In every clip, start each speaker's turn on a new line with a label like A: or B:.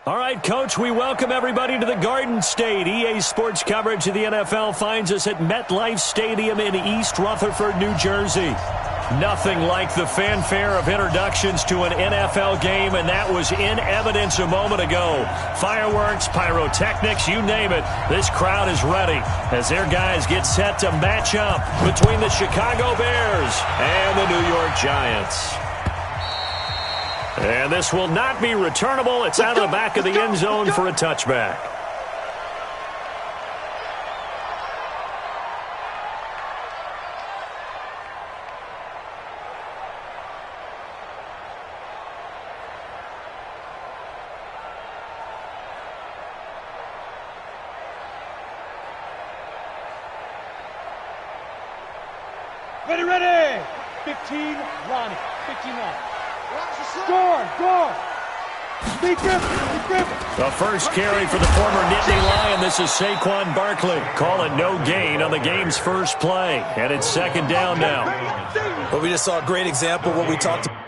A: All right, Coach, we welcome everybody to the Garden State. EA Sports coverage of the NFL finds us at MetLife Stadium in East Rutherford, New Jersey. Nothing like the fanfare of introductions to an NFL game, and that was in evidence a moment ago. Fireworks, pyrotechnics, you name it. This crowd is ready as their guys get set to match up between the Chicago Bears and the New York Giants. And this will not be returnable. It's out of the back of the end zone for a touchback.
B: Ready. 15, Ronnie. 15 Ronnie. Score. Be grip.
A: The first carry for the former Nittany Lion. This is Saquon Barkley. Call it no gain on the game's first play. And it's second down now.
C: Well, we just saw a great example of what we talked about.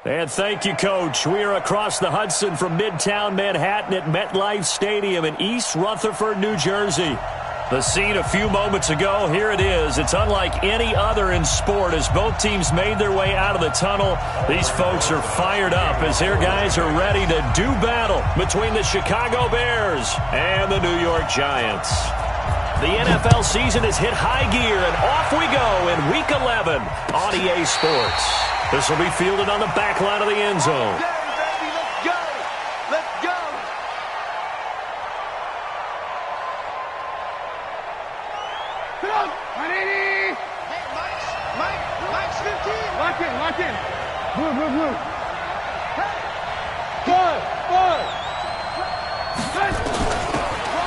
A: And thank you, Coach. We are across the Hudson from Midtown Manhattan at MetLife Stadium in East Rutherford, New Jersey. The scene a few moments ago, here it is. It's unlike any other in sport as both teams made their way out of the tunnel. These folks are fired up as their guys are ready to do battle between the Chicago Bears and the New York Giants. The NFL season has hit high gear, and off we go in Week 11 on EA Sports. This will be fielded on the back line of the end zone.
D: Let's go. Let's go.
B: Come on. 180.
D: Hey, Mike's 15.
B: Lock in. Move. Five.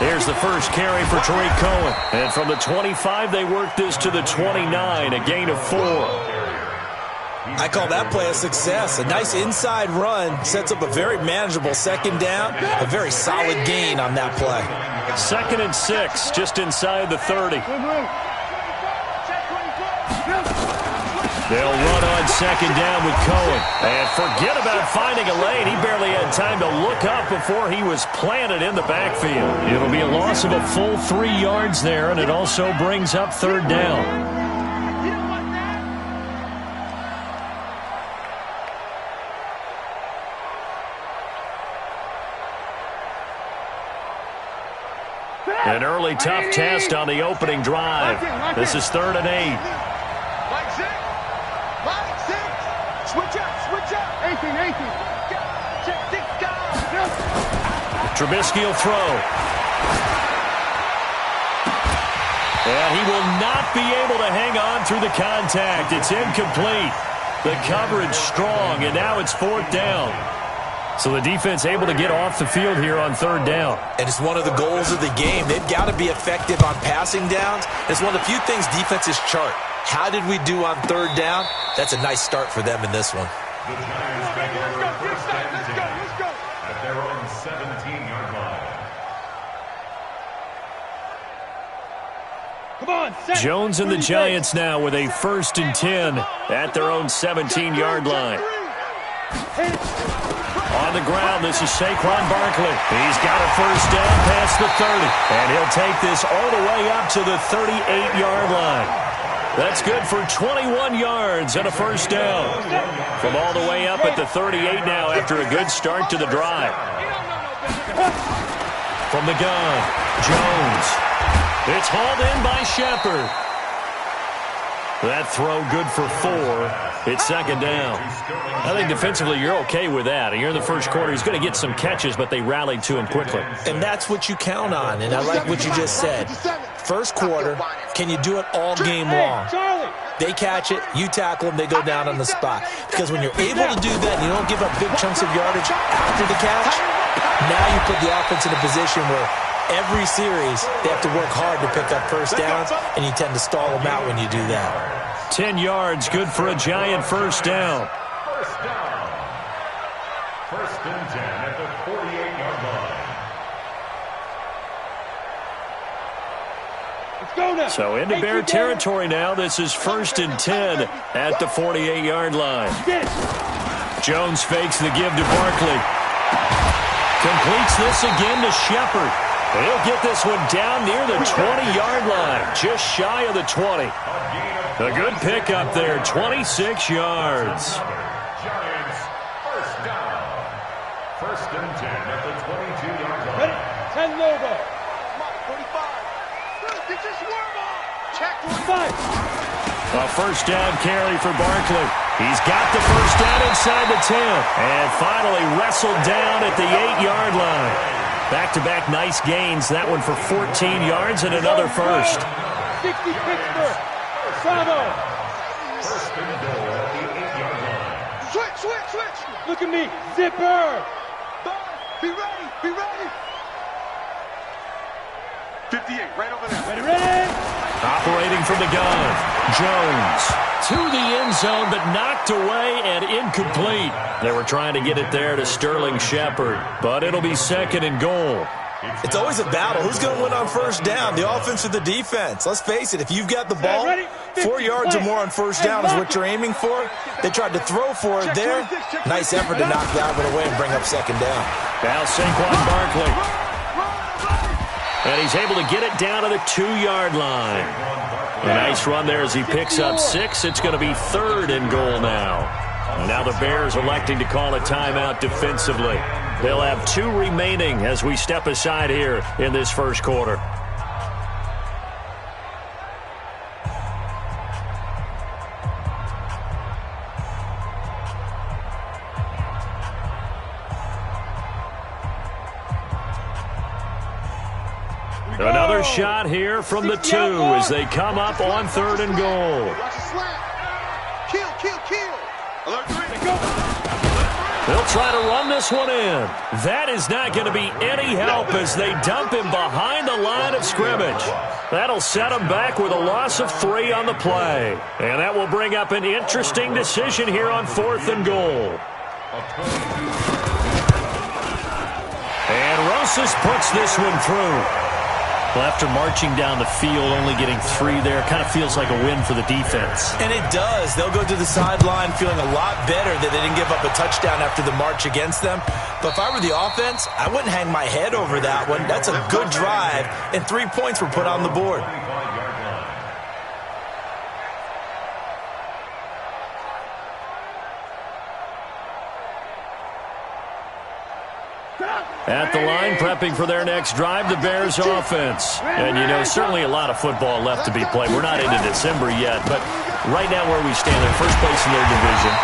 A: Here's the first carry for Tariq Cohen. And from the 25, they work this to the 29, a gain of 4.
C: I call that play a success. A nice inside run sets up a very manageable second down, a very solid gain on that play.
A: 2nd and 6, just inside the 30. They'll run on second down with Cohen. And forget about finding a lane. He barely had time to look up before he was planted in the backfield. It'll be a loss of a full 3 yards there, and it also brings up 3rd down. An early tough test on the opening drive. This is 3rd and 8.
D: Mike 6. Switch up.
B: 18.
D: Check.
A: Trubisky will throw. And he will not be able to hang on through the contact. It's incomplete. The coverage strong, and now it's 4th down. So the defense able to get off the field here on 3rd down.
C: And it's one of the goals of the game. They've got to be effective on passing downs. It's one of the few things defenses chart. How did we do on 3rd down? That's a nice start for them in this one.
B: The Giants
D: Let's go.
B: at their own 17-yard line. Come on, set.
A: Jones and the Giants now with a 1st and 10 at their own 17-yard line. On the ground, this is Saquon Barkley. He's got a 1st down past the 30. And he'll take this all the way up to the 38-yard line. That's good for 21 yards and a 1st down. From all the way up at the 38 now after a good start to the drive. From the gun, Jones. It's hauled in by Shepard. That throw good for 4. It's 2nd down. I think defensively you're okay with that. You're in the first quarter. He's going to get some catches, but they rallied to him quickly.
C: And that's what you count on, and I like what you just said. First quarter, can you do it all game long? They catch it, you tackle them, they go down on the spot. Because when you're able to do that and you don't give up big chunks of yardage after the catch, now you put the offense in a position where every series they have to work hard to pick up 1st downs, and you tend to stall them out when you do that.
A: 10 yards, good for a Giant 1st down.
B: 1st and 10 at the 48-yard line. Let's go now.
A: So into Bear territory now. This is 1st and 10 at the 48-yard line. Jones fakes the give to Barkley. Completes this again to Shepard. He'll get this one down near the 20-yard line, just shy of the 20. A good pickup there, 26 yards.
B: Giants 1st down. 1st and 10 at the 22-yard line.
D: Ready? 10 logo. 45. Get your swerve on. Check 45.
A: A 1st down carry for Barkley. He's got the 1st down inside the 10. And finally wrestled down at the 8-yard line. Back-to-back nice gains. That one for 14 yards and another 1st.
B: 60 Pittsburgh. Bravo. 1st and goal at the 8-yard line.
D: Switch.
B: Look at me. Zipper.
D: Be ready. 58, right over there.
B: Ready.
A: Operating from the gun. Jones to the end zone, but knocked away and incomplete. They were trying to get it there to Sterling Shepard, but it'll be 2nd and goal.
C: It's always a battle. Who's going to win on 1st down, the offense or the defense? Let's face it, if you've got the ball, 4 yards or more on 1st down is what you're aiming for. They tried to throw for it there. Nice effort to knock that one away and bring up 2nd down.
A: Now Saquon Barkley. And he's able to get it down to the 2-yard line. A nice run there as he picks up 6. It's going to be 3rd and goal now. Now the Bears electing to call a timeout defensively. They'll have 2 remaining as we step aside here in this first quarter. Another shot here from the 2 as they come up on 3rd and goal.
D: Kill, kill, kill. Alert 3.
A: They'll try to run this one in. That is not going to be any help as they dump him behind the line of scrimmage. That'll set him back with a loss of 3 on the play. And that will bring up an interesting decision here on 4th and goal. And Rosas puts this one through. Well, after marching down the field, only getting 3 there, kind of feels like a win for the defense.
C: And it does. They'll go to the sideline feeling a lot better that they didn't give up a touchdown after the march against them. But if I were the offense, I wouldn't hang my head over that one. That's a good drive, and 3 points were put on the board.
A: At the line, prepping for their next drive, the Bears offense. And, you know, certainly a lot of football left to be played. We're not into December yet, but right now where we stand, they're first place in their division.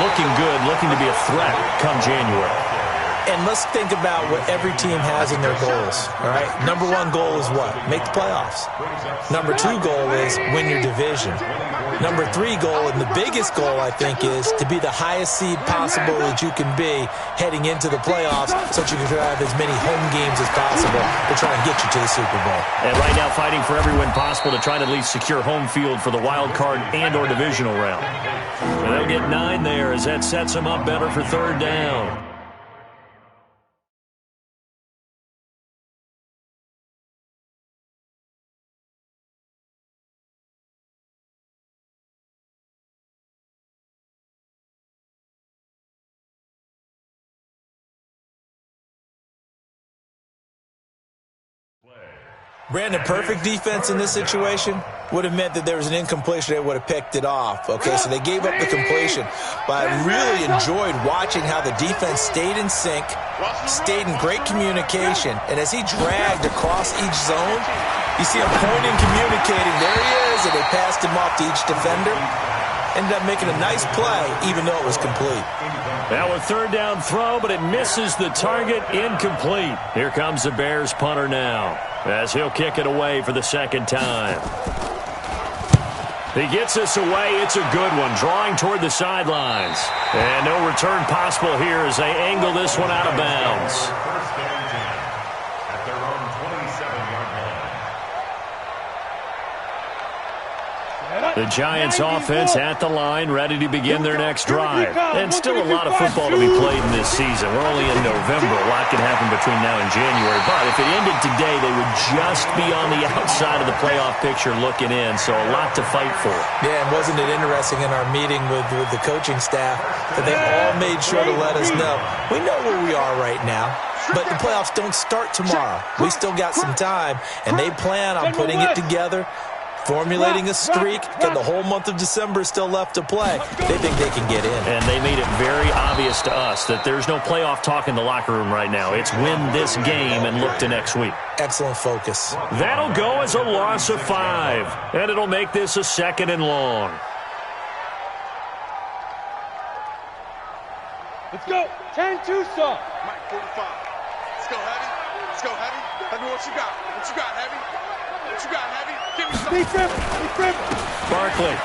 A: Looking good, looking to be a threat come January.
C: And let's think about what every team has in their goals, all right? Number 1 goal is what? Make the playoffs. Number 2 goal is win your division. Number 3 goal, and the biggest goal, I think, is to be the highest seed possible that you can be heading into the playoffs so that you can have as many home games as possible to try and get you to the Super Bowl.
A: And right now fighting for every win possible to try to at least secure home field for the wild card and or divisional round. And they'll get 9 there as that sets them up better for 3rd down.
C: Brandon, perfect defense in this situation would have meant that there was an incompletion. They would have picked it off. Okay, so they gave up the completion. But I really enjoyed watching how the defense stayed in sync, stayed in great communication. And as he dragged across each zone, you see him pointing, communicating. There he is, and they passed him off to each defender. Ended up making a nice play, even though it was complete.
A: Now a 3rd down throw, but it misses the target, incomplete. Here comes the Bears punter now, as he'll kick it away for the 2nd time. He gets this away. It's a good one, drawing toward the sidelines. And no return possible here as they angle this one out of bounds.
B: First down 10 at their own 27-yard line.
A: The Giants offense at the line, ready to begin their next drive. And still a lot of football to be played in this season. We're only in November. A lot can happen between now and January. But if it ended today, they would just be on the outside of the playoff picture looking in. So a lot to fight for.
C: Yeah, and wasn't it interesting in our meeting with the coaching staff that they all made sure to let us know, we know where we are right now, but the playoffs don't start tomorrow. We still got some time, and they plan on putting it together, formulating a streak, and the whole month of December is still left to play. They think they can get in.
A: And they made it very obvious to us that there's no playoff talk in the locker room right now. It's win this game and look to next week.
C: Excellent focus.
A: That'll go as a loss of 5, and it'll make this a 2nd and long.
B: Let's go. 10 Tucson.
D: Mike 45. Let's go, Heavy. Let's go, Heavy. Heavy, what you got? What you got, Heavy? What you got, Heavy? Give me some.
B: Be dribble.
A: Barkley.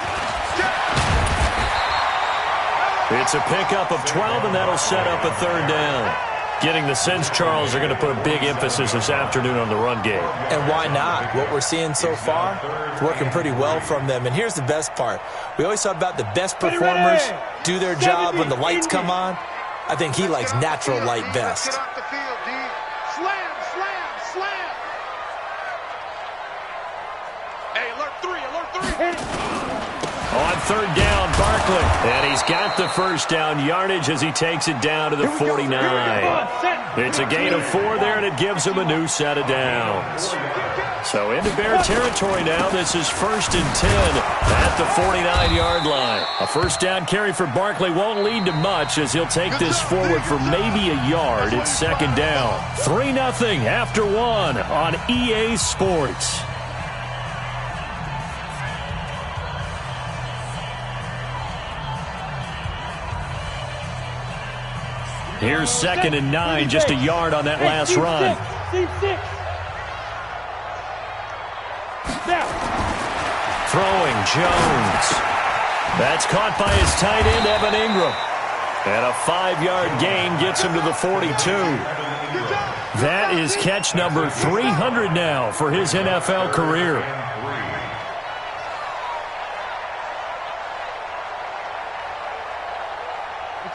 A: It's a pickup of 12, and that'll set up a 3rd down. Getting the sense, Charles, are going to put a big emphasis this afternoon on the run game.
C: And why not? What we're seeing so far, it's working pretty well from them. And here's the best part. We always talk about the best performers do their job when the lights come on. I think he likes natural light best.
D: Get off the field, D. Slam, slam, slam. Hey, alert 3.
A: On 3rd down, Barkley. And he's got the first down yardage as he takes it down to the 49. It's a gain of 4 there, and it gives him a new set of downs. So into Bear territory now. This is 1st and 10 at the 49-yard line. A first down carry for Barkley won't lead to much as he'll take this forward for maybe a yard. It's 2nd down. 3-0 after 1 on EA Sports. Here's 2nd and 9, just a yard on that last run.
B: Now.
A: Throwing Jones. That's caught by his tight end, Evan Ingram. And a 5-yard gain gets him to the 42. That is catch number 300 now for his NFL career.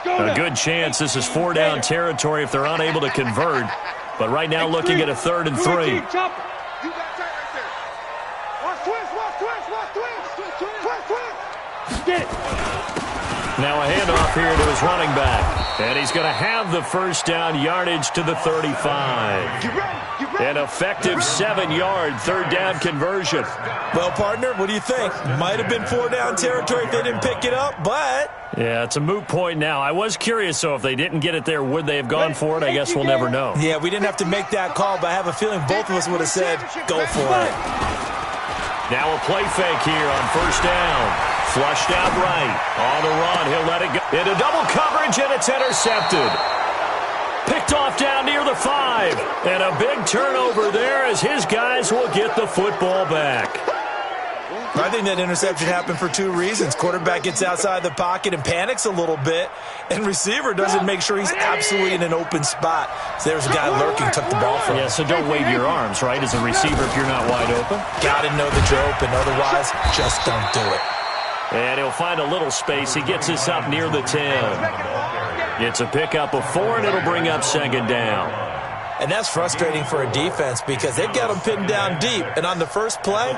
A: A good chance this is 4-down territory if they're unable to convert. But right now looking at a 3rd and 3. Now a handoff here to his running back. And he's going to have the first down yardage to the 35. An effective 7-yard 3rd down conversion.
C: Well, partner, what do you think? Might have been 4-down territory if they didn't pick it up, but...
A: Yeah, it's a moot point now. I was curious, so if they didn't get it there, would they have gone for it? I guess we'll never know.
C: Yeah, we didn't have to make that call, but I have a feeling both of us would have said, go for it.
A: Now a play fake here on 1st down. Flushed out right. On the run, he'll let it go. Into double coverage, and it's intercepted. Picked off down near the 5. And a big turnover there as his guys will get the football back.
C: I think that interception happened for 2 reasons. Quarterback gets outside the pocket and panics a little bit, and receiver doesn't make sure he's absolutely in an open spot. So there's a guy lurking, took the ball from him.
A: Yeah, so don't wave your arms, right, as a receiver if you're not wide open.
C: Got to know that you're open. Otherwise, just don't do it.
A: And he'll find a little space. He gets us up near the 10. It's a pickup of 4, and it'll bring up 2nd down.
C: And that's frustrating for a defense because they've got them pinned down deep. And on the first play,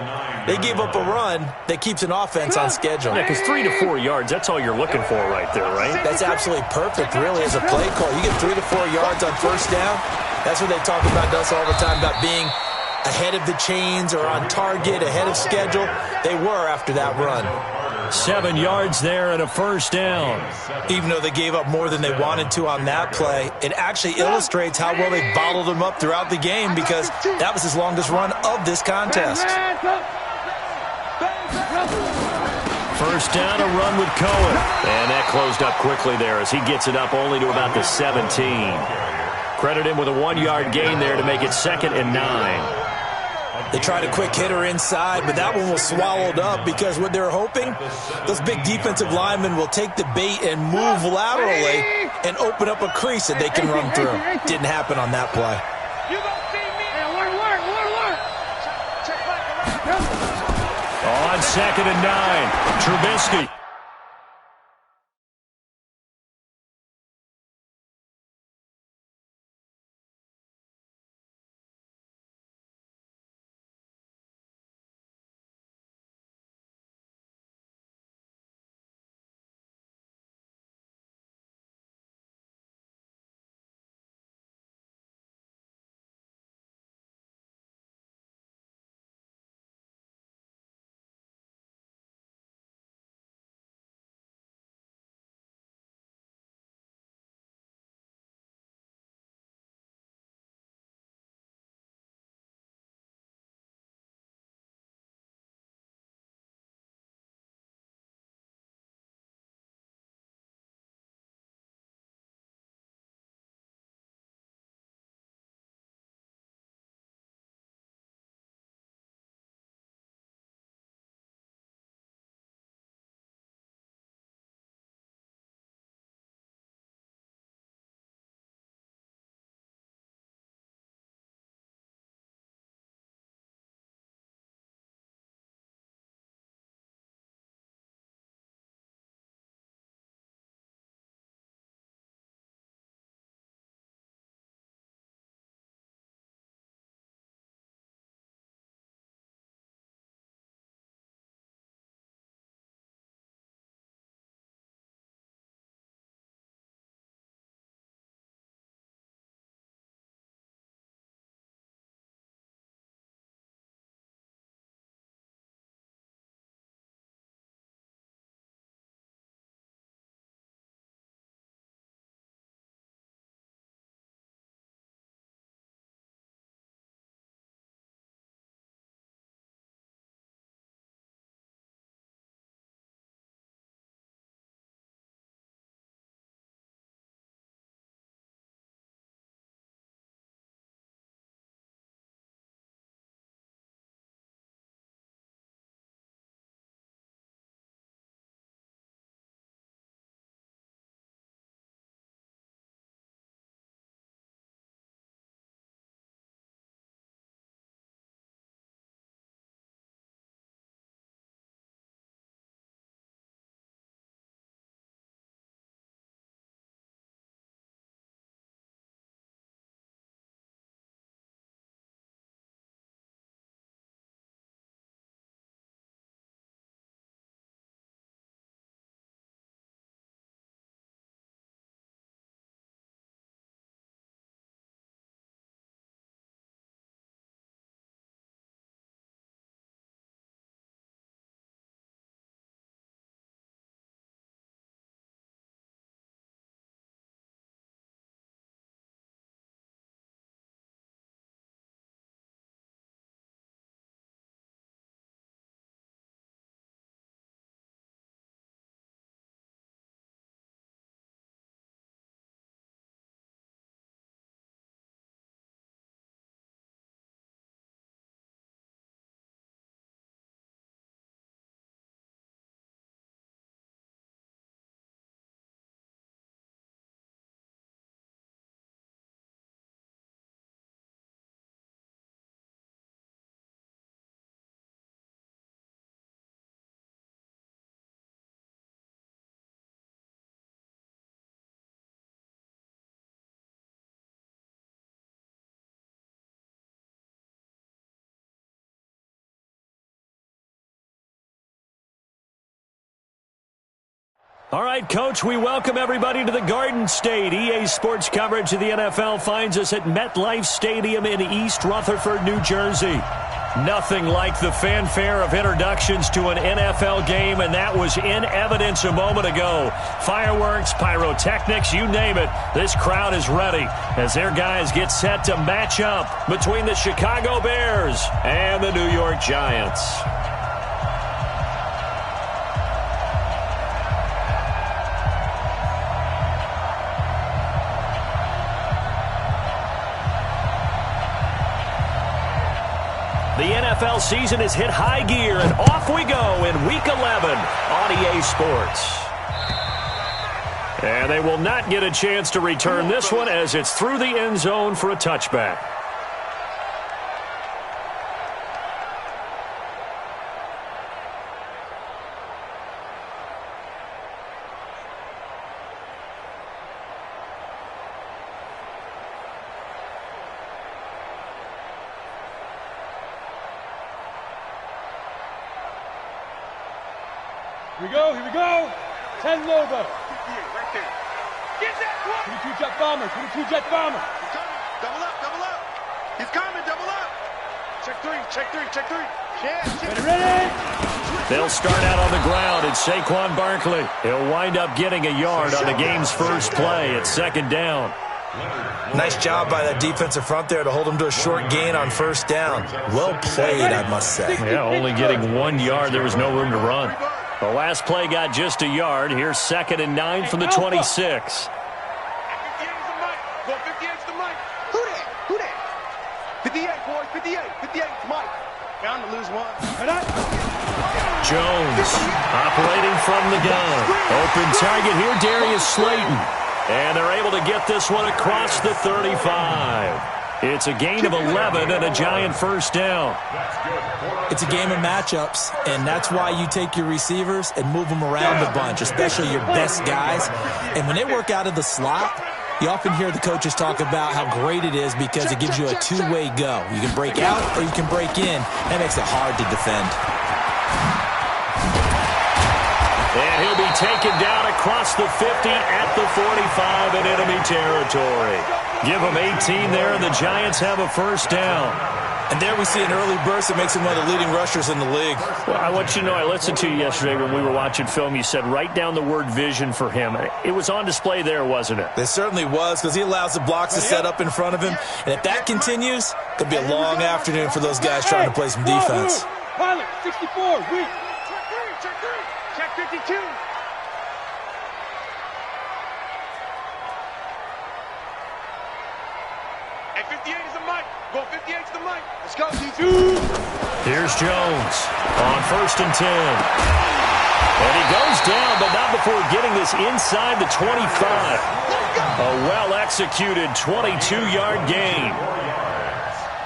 C: they gave up a run that keeps an offense on schedule.
A: Yeah, because 3 to 4 yards, that's all you're looking for right there, right?
C: That's absolutely perfect, really, as a play call. You get 3 to 4 yards on 1st down. That's what they talk about to us all the time, about being ahead of the chains or on target, ahead of schedule. They were after that run.
A: 7 yards there and a 1st down.
C: Even though they gave up more than they wanted to on that play, it actually illustrates how well they bottled them up throughout the game because that was his longest run of this contest.
A: 1st down, a run with Cohen. And that closed up quickly there as he gets it up only to about the 17. Credit him with a 1-yard gain there to make it 2nd and 9.
C: They tried a quick hitter inside, but that one was swallowed up because what they're hoping, those big defensive linemen will take the bait and move laterally and open up a crease that they can run through. Didn't happen on that play.
A: On 2nd and 9, Trubisky. All right, Coach, we welcome everybody to the Garden State. EA Sports coverage of the NFL finds us at MetLife Stadium in East Rutherford, New Jersey. Nothing like the fanfare of introductions to an NFL game, and that was in evidence a moment ago. Fireworks, pyrotechnics, you name it. This crowd is ready as their guys get set to match up between the Chicago Bears and the New York Giants. The NFL season has hit high gear, and off we go in Week 11 on EA Sports. And they will not get a chance to return this one as it's through the end zone for a touchback.
B: Here we go. 10 Lobo.
D: Right there. Get that one.
B: 22 jet bomber. 22 jet bomber.
D: He's coming. Double up, double up. He's coming, double up. Check three, check three, check three. Yeah,
B: Ready.
A: They'll start out on the ground. It's Saquon Barkley. He'll wind up getting a yard on the game's first play. It's second down.
C: Nice job by that defensive front there to hold him to a short gain on first down. Well played, I must say.
A: Yeah, only getting 1 yard. There was no room to run. The last play got just a yard. Here's 2nd and 9 from the 26.
D: 58 is the mic. Go 58 is the mic. Who that? Who that? 58, boys. 58. 58 is Mike. Bound to lose one.
A: Jones operating from the gun. Open target here, Darius Slayton. And they're able to get this one across the 35. It's a gain of 11 and a Giant first down.
C: It's a game of matchups, and that's why you take your receivers and move them around a bunch, especially your best guys. And when they work out of the slot, you often hear the coaches talk about how great it is because it gives you a two-way go. You can break out or you can break in. That makes it hard to defend.
A: And he'll be taken down across the 50 at the 45 in enemy territory. Give them 18 there, and the Giants have a first down.
C: And there we see an early burst that makes him one of the leading rushers in the league.
A: Well, I want you to know, I listened to you yesterday when we were watching film. You said write down the word vision for him. It was on display there, wasn't it?
C: It certainly was, because he allows the blocks to set up in front of him. And if that continues, it could be a long afternoon for those guys trying to play some defense.
B: Pilot, 64, weak.
D: Check 3. Check 52. Hey, 58 is the mic. Go 58 is the mic. Let's go, D2.
A: Here's Jones on 1st and 10. And he goes down, but not before getting this inside the 25. A well-executed 22-yard gain.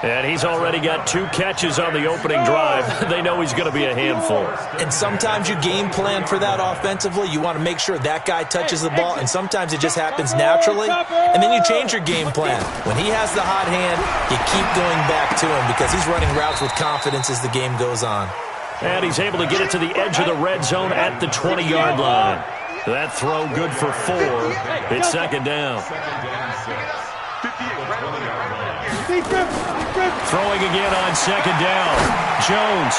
A: And he's already got 2 catches on the opening drive. They know he's going to be a handful.
C: And sometimes you game plan for that offensively. You want to make sure that guy touches the ball, and sometimes it just happens naturally. And then you change your game plan. When he has the hot hand, you keep going back to him because he's running routes with confidence as the game goes on.
A: And he's able to get it to the edge of the red zone at the 20-yard line. That throw good for 4. It's second down. Throwing again on second down. Jones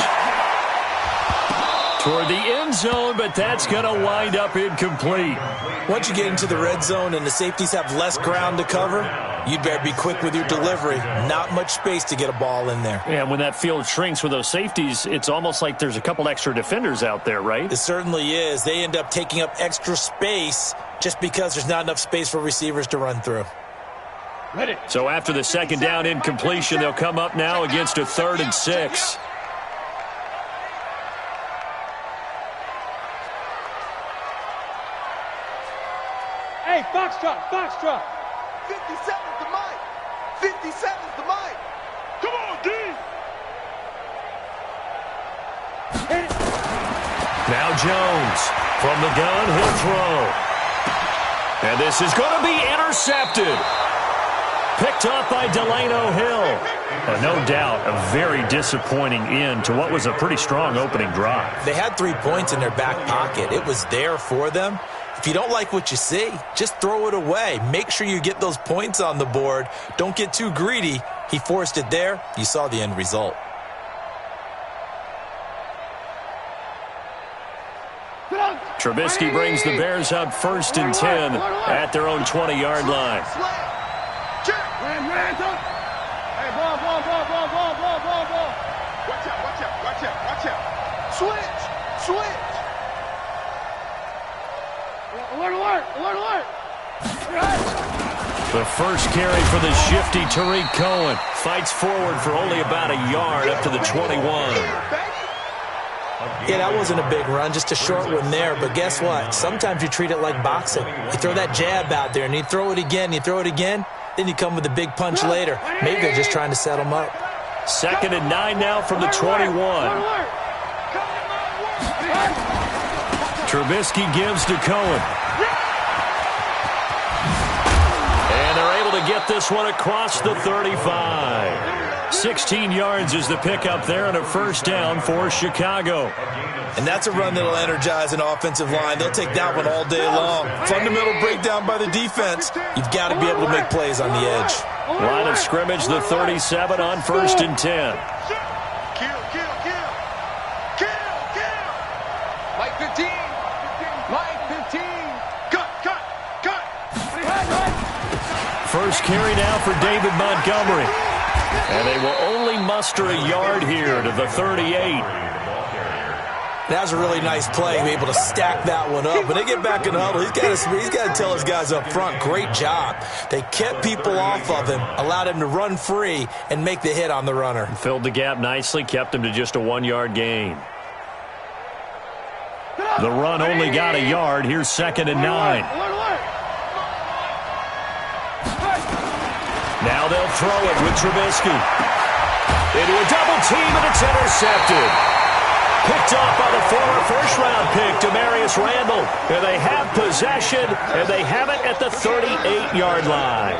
A: toward the end zone, but that's going to wind up incomplete.
C: Once you get into the red zone and the safeties have less ground to cover, you'd better be quick with your delivery. Not much space to get a ball in there.
A: Yeah, when that field shrinks with those safeties, it's almost like there's a couple extra defenders out there, right?
C: It certainly is. They end up taking up extra space just because there's not enough space for receivers to run through.
A: So after the second down incompletion, they'll come up now against a 3rd and 6.
B: Hey, Foxtrot, Foxtrot.
D: 57's the mic. 57's the mic. Come on, D.
A: Now Jones from the gun, he'll throw. And this is going to be intercepted. Picked off by Delano Hill. No doubt a very disappointing end to what was a pretty strong opening drive.
C: They had 3 points in their back pocket. It was there for them. If you don't like what you see, just throw it away. Make sure you get those points on the board. Don't get too greedy. He forced it there. You saw the end result.
A: Trubisky brings the Bears up 1st and 10 at their own 20-yard line.
D: Switch. Alert.
A: The first carry for the shifty Tariq Cohen. Fights forward for only about a yard up to the 21.
C: Yeah, that wasn't a big run, just a short one there. But guess what? Sometimes you treat it like boxing. You throw that jab out there, and you throw it again, then you come with a big punch later. Maybe they're just trying to set them up.
A: 2nd and 9 now from the 21. Trubisky gives to Cohen. And they're able to get this one across the 35. 16 yards is the pickup there and a first down for Chicago.
C: And that's a run that'll energize an offensive line. They'll take that one all day long. Fundamental breakdown by the defense. You've got to be able to make plays on the edge.
A: Line of scrimmage, the 37 on 1st and 10.
D: Mike 15. Cut.
A: First carry now for David Montgomery. And they will only muster a yard here to the 38.
C: That was a really nice play, able to stack that one up. When they get back in the huddle, he's got to tell his guys up front, great job. They kept people off of him, allowed him to run free and make the hit on the runner.
A: Filled the gap nicely, kept him to just a 1-yard gain. The run only got a yard. Here's 2nd and 9. Now they'll throw it with Trubisky. Into a double team, and it's intercepted. Picked off by the former first-round pick, Demarius Randall. And they have possession, and they have it at the 38-yard line.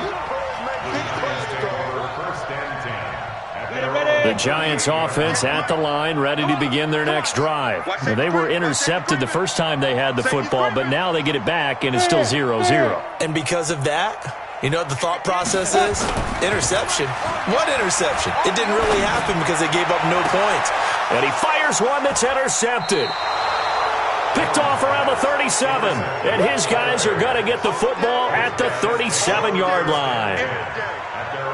A: The Giants offense at the line, ready to begin their next drive. Now, they were intercepted the first time they had the football, but now they get it back, and it's still 0-0.
C: And because of that, you know what the thought process is? Interception. What interception? It didn't really happen because they gave up no points.
A: And he fires one that's intercepted. Picked off around the 37. And his guys are going to get the football at the 37-yard line.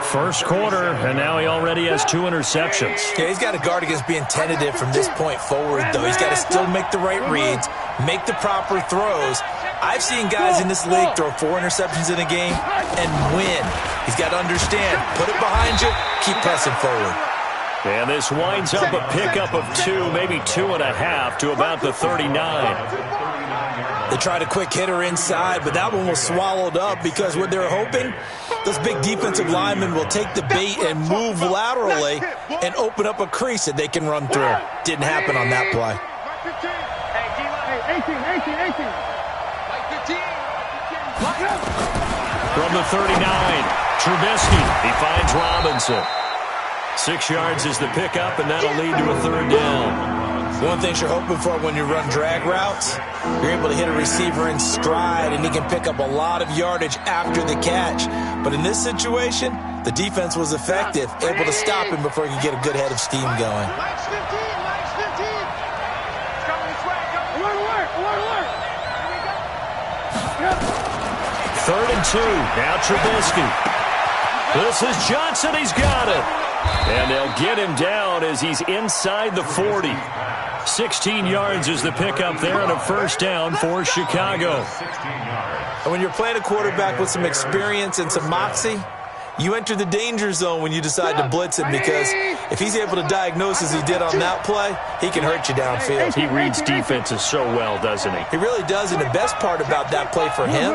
A: First quarter, and now he already has 2 interceptions.
C: Yeah, he's got to guard against being tentative from this point forward, though. He's got to still make the right reads, make the proper throws. I've seen guys in this league throw 4 interceptions in a game and win. He's got to understand, put it behind you, keep pressing forward.
A: And this winds up a pickup of 2, maybe 2.5 to about the 39.
C: They tried a quick hitter inside, but that one was swallowed up because what they're hoping, those big defensive linemen will take the bait and move laterally and open up a crease that they can run through. Didn't happen on that play.
B: 18.
A: From the 39, Trubisky. He finds Robinson. 6 yards is the pickup, and that'll lead to a 3rd down.
C: One thing you're hoping for when you run drag routes, you're able to hit a receiver in stride, and he can pick up a lot of yardage after the catch. But in this situation, the defense was effective, able to stop him before he could get a good head of steam going.
D: Mike's 15. Alert.
A: 3rd and 2. Now Trubisky. This is Johnson. He's got it. And they'll get him down as he's inside the 40. 16 yards is the pickup there and a first down for Chicago.
C: And when you're playing a quarterback with some experience and some moxie, you enter the danger zone when you decide to blitz him, because if he's able to diagnose as he did on that play, he can hurt you downfield.
A: He reads defenses so well, doesn't he?
C: He really does, and the best part about that play for him,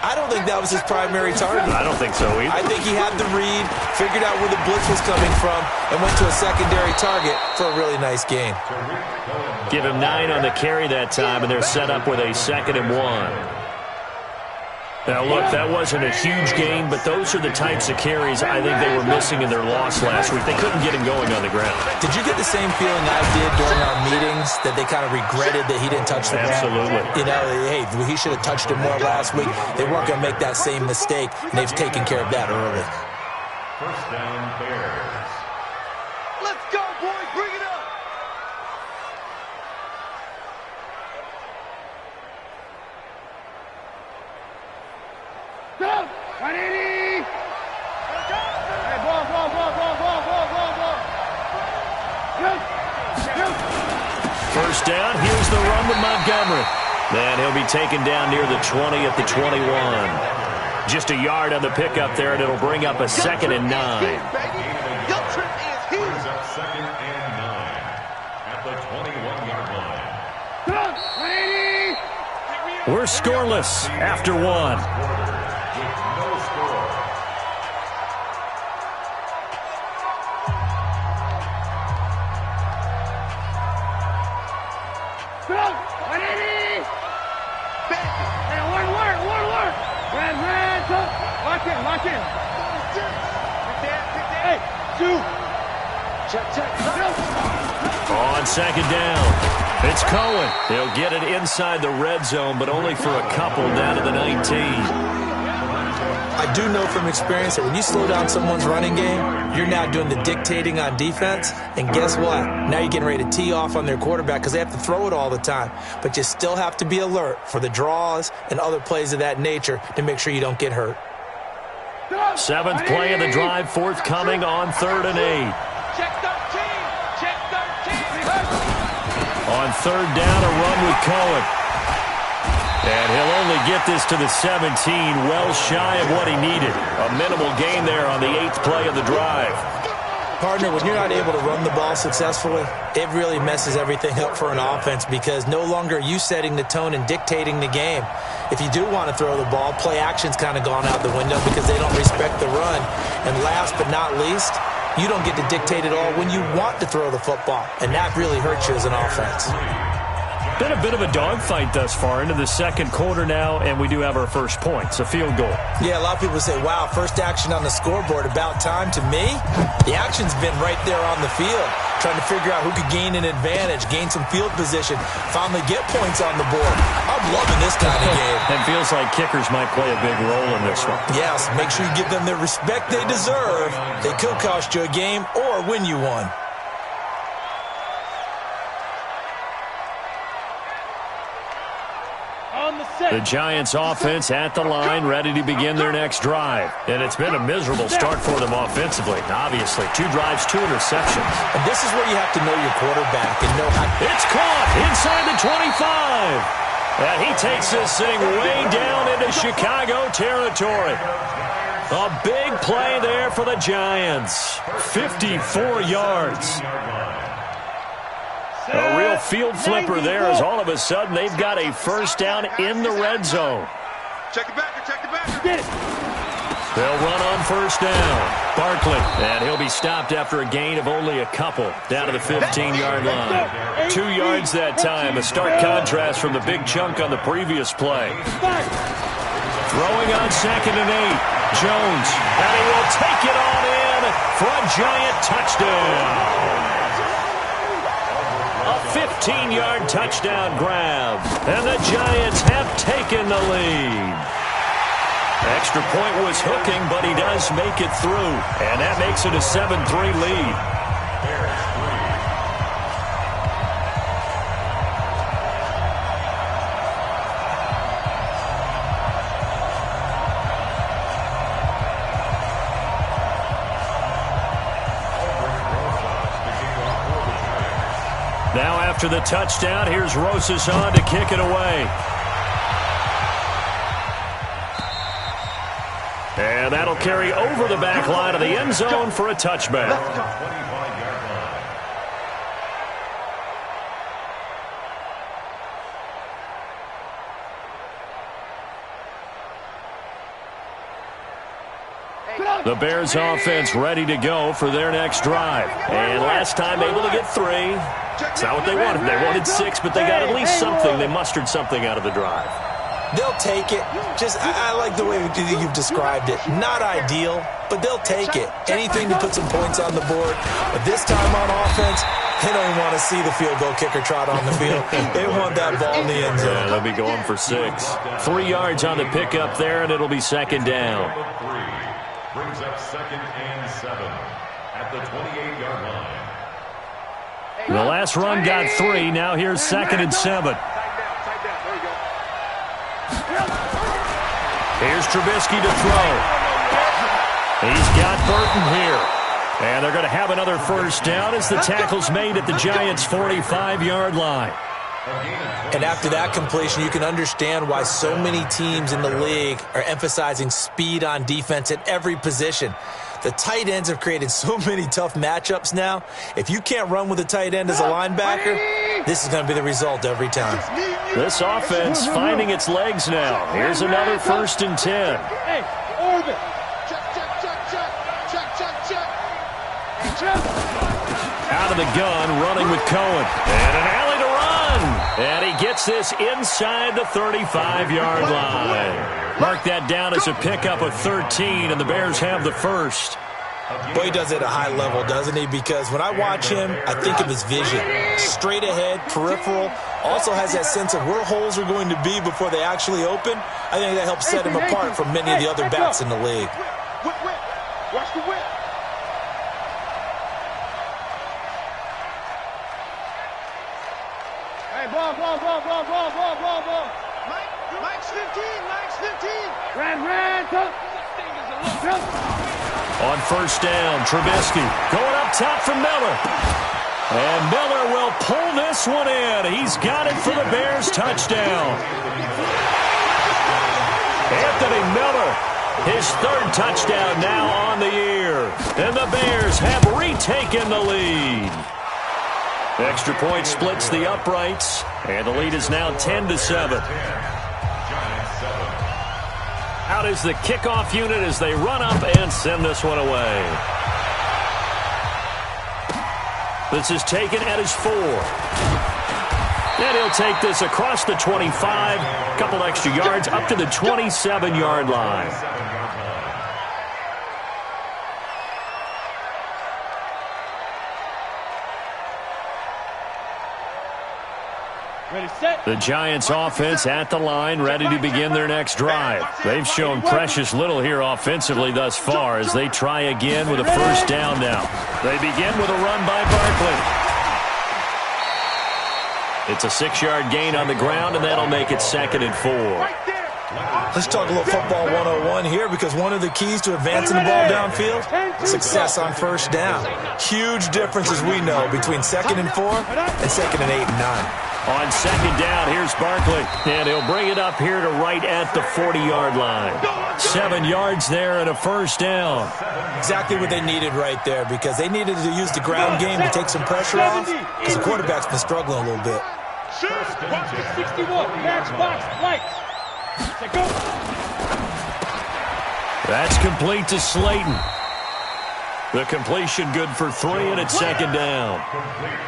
C: I don't think that was his primary target.
A: I don't think so either.
C: I think he had the read, figured out where the blitz was coming from, and went to a secondary target for a really nice gain.
A: Give him 9 on the carry that time, and they're set up with a 2nd and 1. Now, look, that wasn't a huge gain, but those are the types of carries I think they were missing in their loss last week. They couldn't get him going on the ground.
C: Did you get the same feeling I did during our meetings, that they kind of regretted that he didn't touch the ball?
A: Absolutely.
C: You know, hey, he should have touched it more last week. They weren't going to make that same mistake, and they've taken care of that early.
B: First down, Bears.
D: Let's go, boys. Bring it up.
B: Go! 180! Hey, ball.
A: First down, here's the run to Montgomery. And he'll be taken down near the 20 at the 21. Just a yard on the pickup there, and it'll bring up a 2nd and 9.
D: Your trip is here.
B: Brings up 2nd and 9 at the 21-yard line. Go! 180!
A: We're scoreless after one.
B: With no score. Go! 180!
D: Hey,
B: one word. Red, go. Lock in. Hey, 2.
D: check.
A: On 2nd down. It's Cohen. He'll get it inside the red zone, but only for a couple down to the 19.
C: I do know from experience that when you slow down someone's running game, you're now doing the dictating on defense. And guess what? Now you're getting ready to tee off on their quarterback because they have to throw it all the time. But you still have to be alert for the draws and other plays of that nature to make sure you don't get hurt.
A: 7th play of the drive, forthcoming on 3rd and 8.
D: Check 13. Check 13.
A: On 3rd down, a run with Cohen. And he'll only get this to the 17, well shy of what he needed. A minimal gain there on the 8th play of the drive.
C: Partner, when you're not able to run the ball successfully, it really messes everything up for an offense because no longer are you setting the tone and dictating the game. If you do want to throw the ball, play action's kind of gone out the window because they don't respect the run. And last but not least, you don't get to dictate it all when you want to throw the football, and that really hurts you as an offense.
A: Been a bit of a dogfight thus far into the 2nd quarter now, and we do have our first point. It's a field goal.
C: Yeah, a lot of people say, wow, first action on the scoreboard, about time. To me, the action's been right there on the field, trying to figure out who could gain an advantage, gain some field position, finally get points on the board. I'm loving this kind of game.
A: It feels like kickers might play a big role in this one.
C: Yes, make sure you give them the respect they deserve. They could cost you a game or win you one.
A: The Giants offense at the line, ready to begin their next drive. And it's been a miserable start for them offensively. Obviously, 2 drives, 2 interceptions.
C: And this is where you have to know your quarterback and know how.
A: It's caught inside the 25. And he takes this thing way down into Chicago territory. A big play there for the Giants. 54 yards. A real field flipper there as all of a sudden they've got a first down in the red zone.
D: Check the backer. Check the backer.
B: Get it.
A: They'll run on first down. Barkley, and he'll be stopped after a gain of only a couple down to the 15-yard line. 2 yards that time, a stark contrast from the big chunk on the previous play. Throwing on 2nd and 8. Jones, and he will take it on in for a Giant touchdown. A 15-yard touchdown grab, and the Giants have taken the lead. Extra point was hooking, but he does make it through, and that makes it a 7-3 lead. Now after the touchdown, here's Rosas on to kick it away. And that'll carry over the back line of the end zone for a touchback. The Bears offense ready to go for their next drive. And last time able to get 3. It's not what they wanted. They wanted 6, but they got at least something. They mustered something out of the drive.
C: They'll take it. Just, I like the way you've described it. Not ideal, but they'll take it. Anything to put some points on the board. But this time on offense, they don't even want to see the field goal kicker trot on the field. They want that ball in the end zone.
A: Yeah, they'll be going for 6. 3 yards on the pickup there, and it'll be second down.
B: Brings up 2nd and 7 at the 28-yard line.
A: The last run got 3. Now here's 2nd and 7. Here's Trubisky to throw. He's got Burton here. And they're going to have another first down as the tackle's made at the Giants' 45-yard line.
C: And after that completion, you can understand why so many teams in the league are emphasizing speed on defense at every position. The tight ends have created so many tough matchups now. If you can't run with a tight end as a linebacker, this is going to be the result every time.
A: This offense finding its legs now. Here's another 1st and 10.
B: Hey, orbit.
A: Out of the gun, running with Cohen. And an alley to run. And he gets this inside the 35-yard line. Mark that down as a pickup of 13, and the Bears have the first.
C: Boy, he does it at a high level, doesn't he? Because when I watch him, I think of his vision. Straight ahead, peripheral. Also has that sense of where holes are going to be before they actually open. I think that helps set him apart from many of the other backs in the league.
D: Whip. Watch the whip.
B: Hey, ball.
D: Mike's 15.
B: Ran.
A: On first down, Trubisky going up top for Miller. And Miller will pull this one in. He's got it for the Bears touchdown. Anthony Miller, his 3rd touchdown now on the year. And the Bears have retaken the lead. Extra point splits the uprights, and the lead is now 10-7. Out is the kickoff unit as they run up and send this one away. This is taken at his 4. And he'll take this across the 25, a couple extra yards up to the 27-yard line. The Giants offense at the line, ready to begin their next drive. They've shown precious little here offensively thus far as they try again with a first down now. They begin with a run by Barkley. It's a 6-yard gain on the ground, and that'll make it 2nd and 4.
C: Let's talk a little football 101 here, because one of the keys to advancing the ball downfield, success on first down. Huge difference, as we know, between 2nd and 4 and 2nd and 8 and 9.
A: On second down, here's Barkley, and he'll bring it up here to right at the 40-yard line. 7 yards there and a first down.
C: Exactly what they needed right there, because they needed to use the ground game to take some pressure off, because the quarterback's been struggling a little bit.
B: Box 61, match box, lights. Go.
A: That's complete to Slayton. The completion good for 3, and it's 2nd down.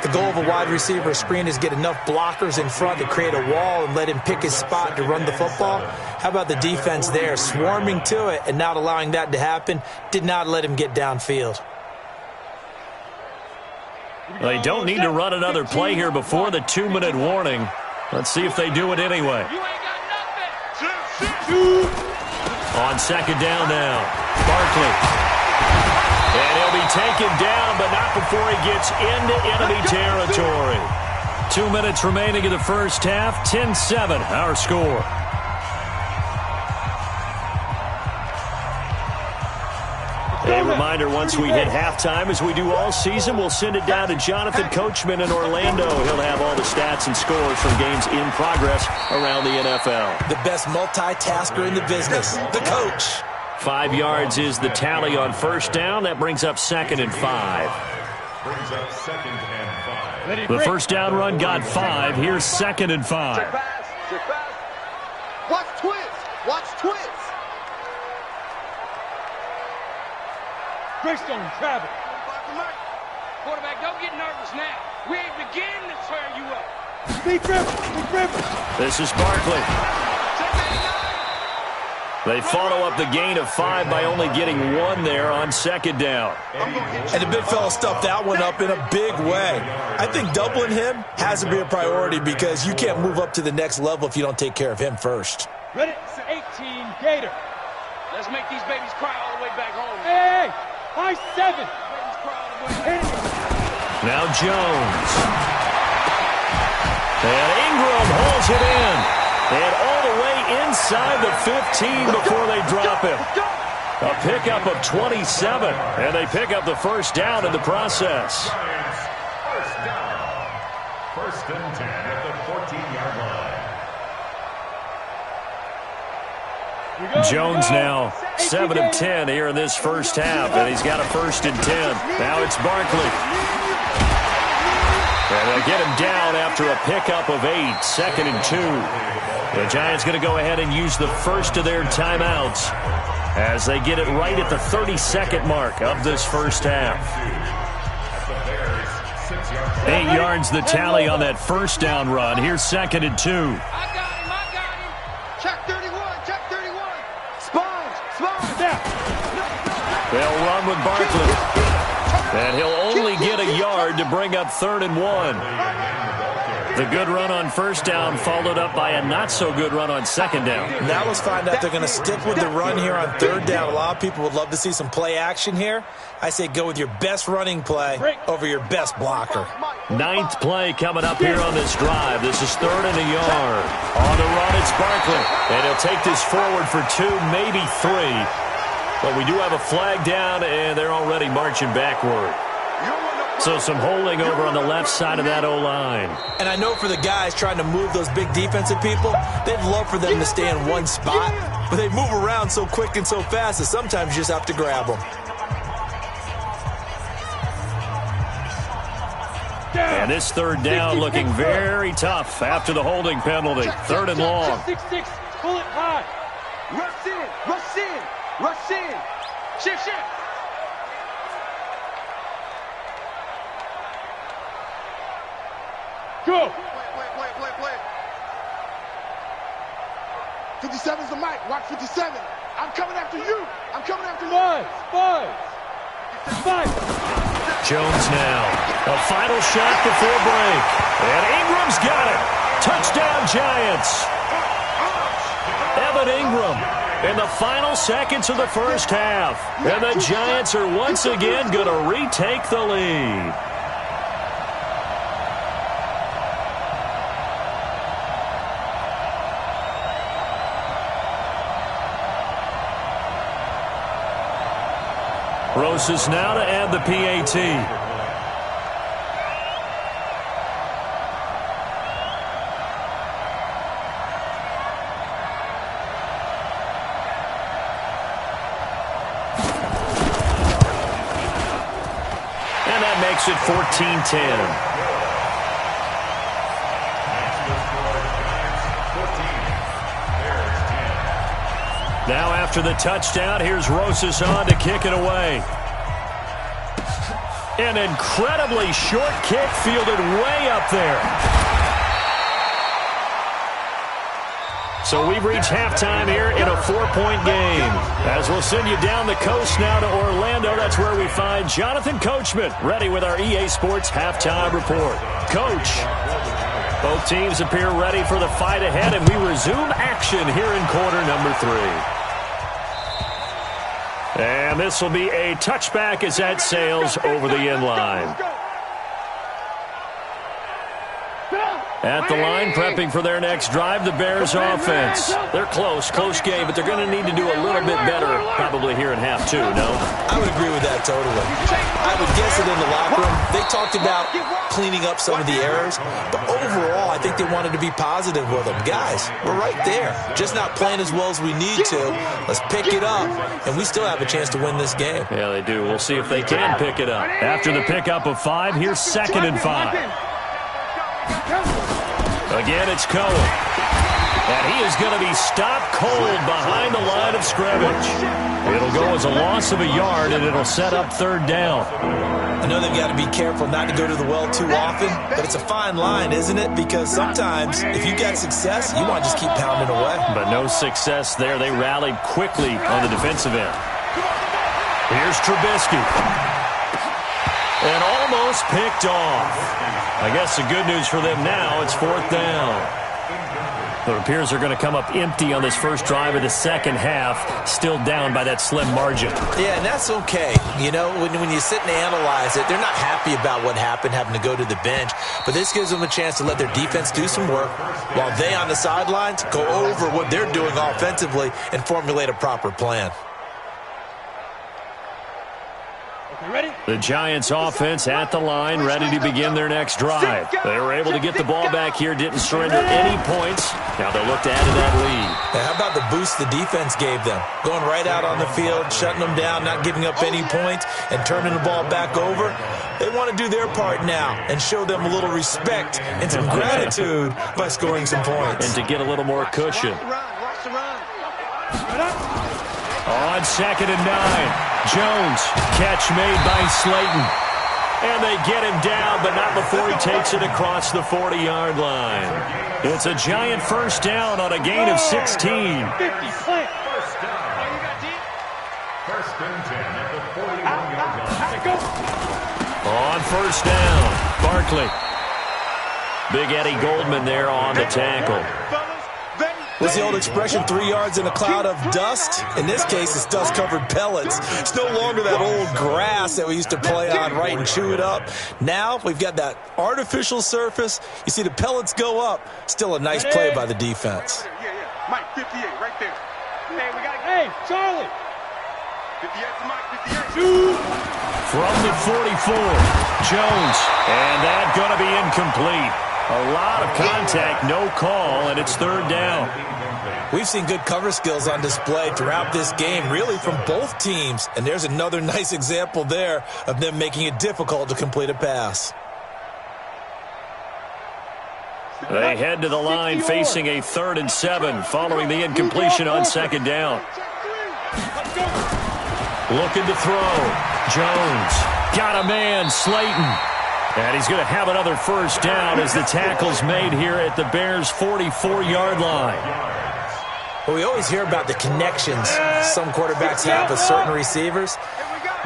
C: The goal of a wide receiver screen is get enough blockers in front to create a wall and let him pick his spot to run the football. How about the defense there, swarming to it and not allowing that to happen? Did not let him get downfield.
A: They don't need to run another play here before the 2-minute warning. Let's see if they do it anyway. On second down now, Barkley. And he'll be taken down, but not before he gets into enemy territory. 2 minutes remaining in the first half, 10-7, our score. A reminder, once we hit halftime, as we do all season, we'll send it down to Jonathan Coachman in Orlando. He'll have all the stats and scores from games in progress around the NFL.
C: The best multitasker in the business, the coach.
A: 5 yards is the tally on first down. That brings up 2nd and 5. The first down run got 5. Here's 2nd and 5.
D: Check pass. Watch twins.
B: Greystone, travel.
E: Quarterback, don't get nervous now. We ain't beginning to tear you up.
B: Speed Rivers.
A: This is Barkley. They follow up the gain of 5 by only getting 1 there on second down.
C: And the big fella stuffed that one up in a big way. I think doubling him has to be a priority because you can't move up to the next level if you don't take care of him first.
B: Ready? 18, Gator.
E: Let's make these babies cry all the way back home.
B: Hey, high 7.
E: Babies cry all the way back home.
A: Now Jones. And Ingram holds it in. And all the way inside the 15 before they drop him. A pickup of 27. And they pick up the first down in the process.
F: First down. First and 10 at the 14-yard line.
A: Jones now 7 of 10 here in this first half. And he's got a first and 10. Now it's Barkley. And they'll get him down after a pickup of 8. Second and 2. The Giants going to go ahead and use the first of their timeouts as they get it right at the 32nd mark of this first half. 8 yards the tally on that first down run. Here's second and 2.
E: I got him.
D: Check 31, check 31. Sponge.
A: They'll run with Barkley. And he'll only get a yard to bring up 3rd and 1. The good run on first down followed up by a not-so-good run on second down.
C: Now let's find out they're going to stick with the run here on 3rd down. A lot of people would love to see some play action here. I say go with your best running play over your best blocker.
A: 9th play coming up here on this drive. This is 3rd and a yard. On the run, it's Barkley. And he'll take this forward for 2, maybe 3. But we do have a flag down, and they're already marching backward. So some holding over on the left side of that O-line.
C: And I know for the guys trying to move those big defensive people, they'd love for them to stay in one spot, but they move around so quick and so fast that sometimes you just have to grab them.
A: And this 3rd down looking very tough after the holding penalty. 3rd and long.
B: 6-6, pull it high.
D: Rush in. Shift.
B: Go.
D: Wait. 57's the mic. Watch 57. I'm coming after you.
B: Five.
A: Jones now. A final shot before break. And Ingram's got it. Touchdown, Giants. Evan Ingram in the final seconds of the first half. And the Giants are once again going to retake the lead. Rosas now to add the PAT. And that makes it 14-10. Now after the touchdown, here's Rosas on to kick it away. An incredibly short kick fielded way up there. So we've reached halftime here in a 4-point game. As we'll send you down the coast now to Orlando, that's where we find Jonathan Coachman, ready with our EA Sports halftime report. Coach, both teams appear ready for the fight ahead, and we resume action here in quarter number 3. And this will be a touchback as that sails over the end line. At the line, prepping for their next drive, the Bears offense. They're close game, but they're going to need to do a little bit better probably here in half 2, no?
C: I would agree with that totally. I would guess that in the locker room, they talked about cleaning up some of the errors, but overall, I think they wanted to be positive with them. Guys, we're right there. Just not playing as well as we need to. Let's pick it up, and we still have a chance to win this game.
A: Yeah, they do. We'll see if they can pick it up. After the pickup of 5, here's 2nd and 5. Again, it's Cohen. And he is going to be stopped cold behind the line of scrimmage. It'll go as a loss of a yard, and it'll set up third down.
C: I know they've got to be careful not to go to the well too often, but it's a fine line, isn't it? Because sometimes, if you get success, you want to just keep pounding away.
A: But no success there. They rallied quickly on the defensive end. Here's Trubisky. And almost picked off. I guess the good news for them now, it's fourth down. It appears they're going to come up empty on this first drive of the second half, still down by that slim margin.
C: Yeah, and that's okay. You know, when you sit and analyze it, they're not happy about what happened, having to go to the bench. But this gives them a chance to let their defense do some work while they on the sidelines go over what they're doing offensively and formulate a proper plan.
E: Ready?
A: The Giants offense at the line, ready to begin their next drive. They were able to get the ball back here, didn't surrender any points. Now they'll look to add to that lead.
C: Now, how about the boost the defense gave them? Going right out on the field, shutting them down, not giving up any points, and turning the ball back over. They want to do their part now and show them a little respect and some gratitude by scoring some points.
A: And to get a little more cushion. On 2nd and 9. Jones, catch made by Slayton. And they get him down, but not before he takes it across the 40-yard line. It's a Giant first down on a gain of 16.
F: 50, first down. First and 10 at the 41-yard line.
A: On first down, Barkley. Big Eddie Goldman there on the tackle.
C: What's the old expression, 3 yards in a cloud of dust? In this case, it's dust-covered pellets. It's no longer that old grass that we used to play on, right, and chew it up. Now we've got that artificial surface. You see the pellets go up. Still a nice play by the defense.
D: Yeah. Mike, 58, right there.
E: Hey, we got to Hey, Charlie.
D: 58 to Mike, 58.
A: From the 44, Jones. And that's going to be incomplete. A lot of contact, no call, and it's third down.
C: We've seen good cover skills on display throughout this game, really from both teams. And there's another nice example there of them making it difficult to complete a pass.
A: They head to the line facing a 3rd and 7 following the incompletion on 2nd down. Looking to throw. Jones got a man, Slayton. And he's going to have another first down as the tackle's made here at the Bears' 44-yard line.
C: Well, we always hear about the connections some quarterbacks have with certain receivers.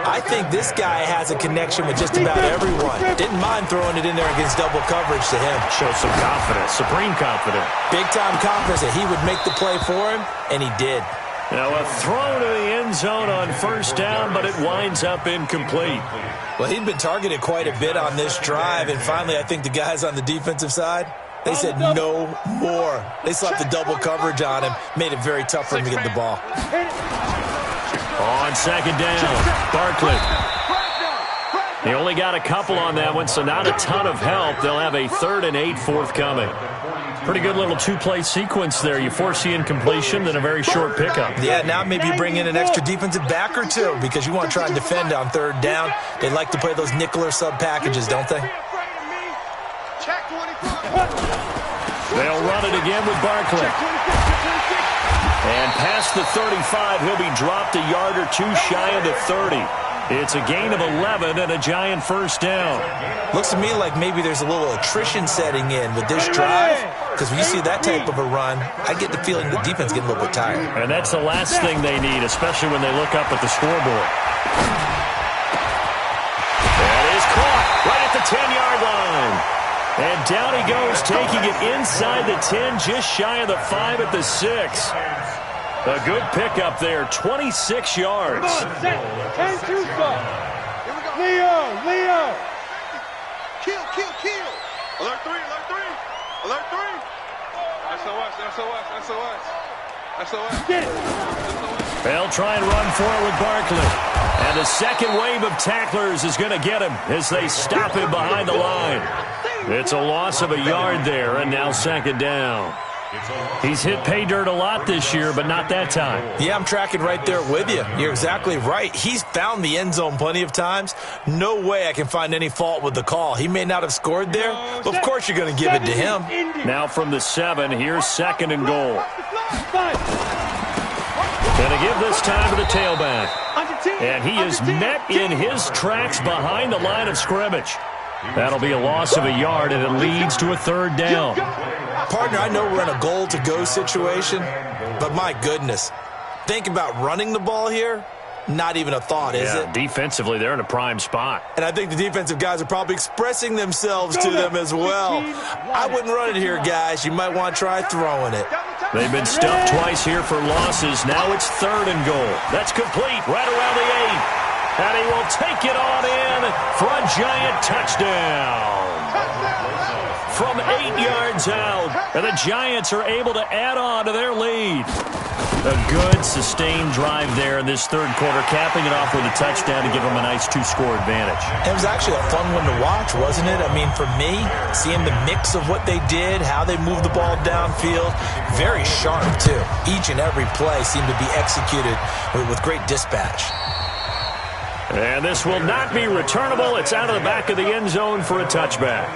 C: I think this guy has a connection with just about everyone. Didn't mind throwing it in there against double coverage to him.
A: Shows some confidence, supreme confidence.
C: Big-time confidence that he would make the play for him, and he did.
A: Now a throw to the end zone on first down, but it winds up incomplete.
C: Well, he'd been targeted quite a bit on this drive, and finally I think the guys on the defensive side, they said no more. They slapped the double coverage on him, made it very tough for him to get the ball.
A: On 2nd down, Barkley. He only got a couple on that one, so not a ton of help. They'll have a 3rd and 8 forthcoming. Pretty good little 2-play sequence there. You force the incompletion, then a very short pickup.
C: Yeah, now maybe bring in an extra defensive back or two because you want to try and defend on 3rd down. They like to play those nickel or sub packages, don't they?
A: They'll run it again with Barkley. And past the 35, he'll be dropped a yard or two shy of the 30. It's a gain of 11 and a Giant first down.
C: Looks to me like maybe there's a little attrition setting in with this drive, because when you see that type of a run, I get the feeling the defense getting a little bit tired.
A: And that's the last thing they need, especially when they look up at the scoreboard. That is caught right at the 10-yard line. And down he goes, taking it inside the 10, just shy of the 5 at the 6. A good pickup there, 26 yards.
B: Set. 10-2 stop. Leo.
D: Kill. Alert 3. SOS.
B: Get it.
A: They'll try and run for it with Barkley. And the second wave of tacklers is going to get him as they stop him behind the line. It's a loss of a yard there, and now 2nd down. He's hit pay dirt a lot this year, but not that time.
C: Yeah, I'm tracking right there with you. You're exactly right. He's found the end zone plenty of times. No way I can find any fault with the call. He may not have scored there, but of course you're going to give it to him.
A: Now from the 7, here's 2nd and goal. Going to give this time to the tailback. And he is met in his tracks behind the line of scrimmage. That'll be a loss of a yard, and it leads to a 3rd down.
C: Partner, I know we're in a goal-to-go situation, but my goodness, think about running the ball here. Not even a thought, is it?
A: Defensively, they're in a prime spot.
C: And I think the defensive guys are probably expressing themselves to them as well. I wouldn't run it here, guys. You might want to try throwing it.
A: They've been stuffed twice here for losses. Now it's 3rd and goal. That's complete right around the 8. And he will take it on in for a giant touchdown. From 8 yards out. And the Giants are able to add on to their lead. A good, sustained drive there in this 3rd quarter, capping it off with a touchdown to give them a nice 2-score advantage.
C: It was actually a fun one to watch, wasn't it? I mean, for me, seeing the mix of what they did, how they moved the ball downfield, very sharp, too. Each and every play seemed to be executed with great dispatch.
A: And this will not be returnable. It's out of the back of the end zone for a touchback.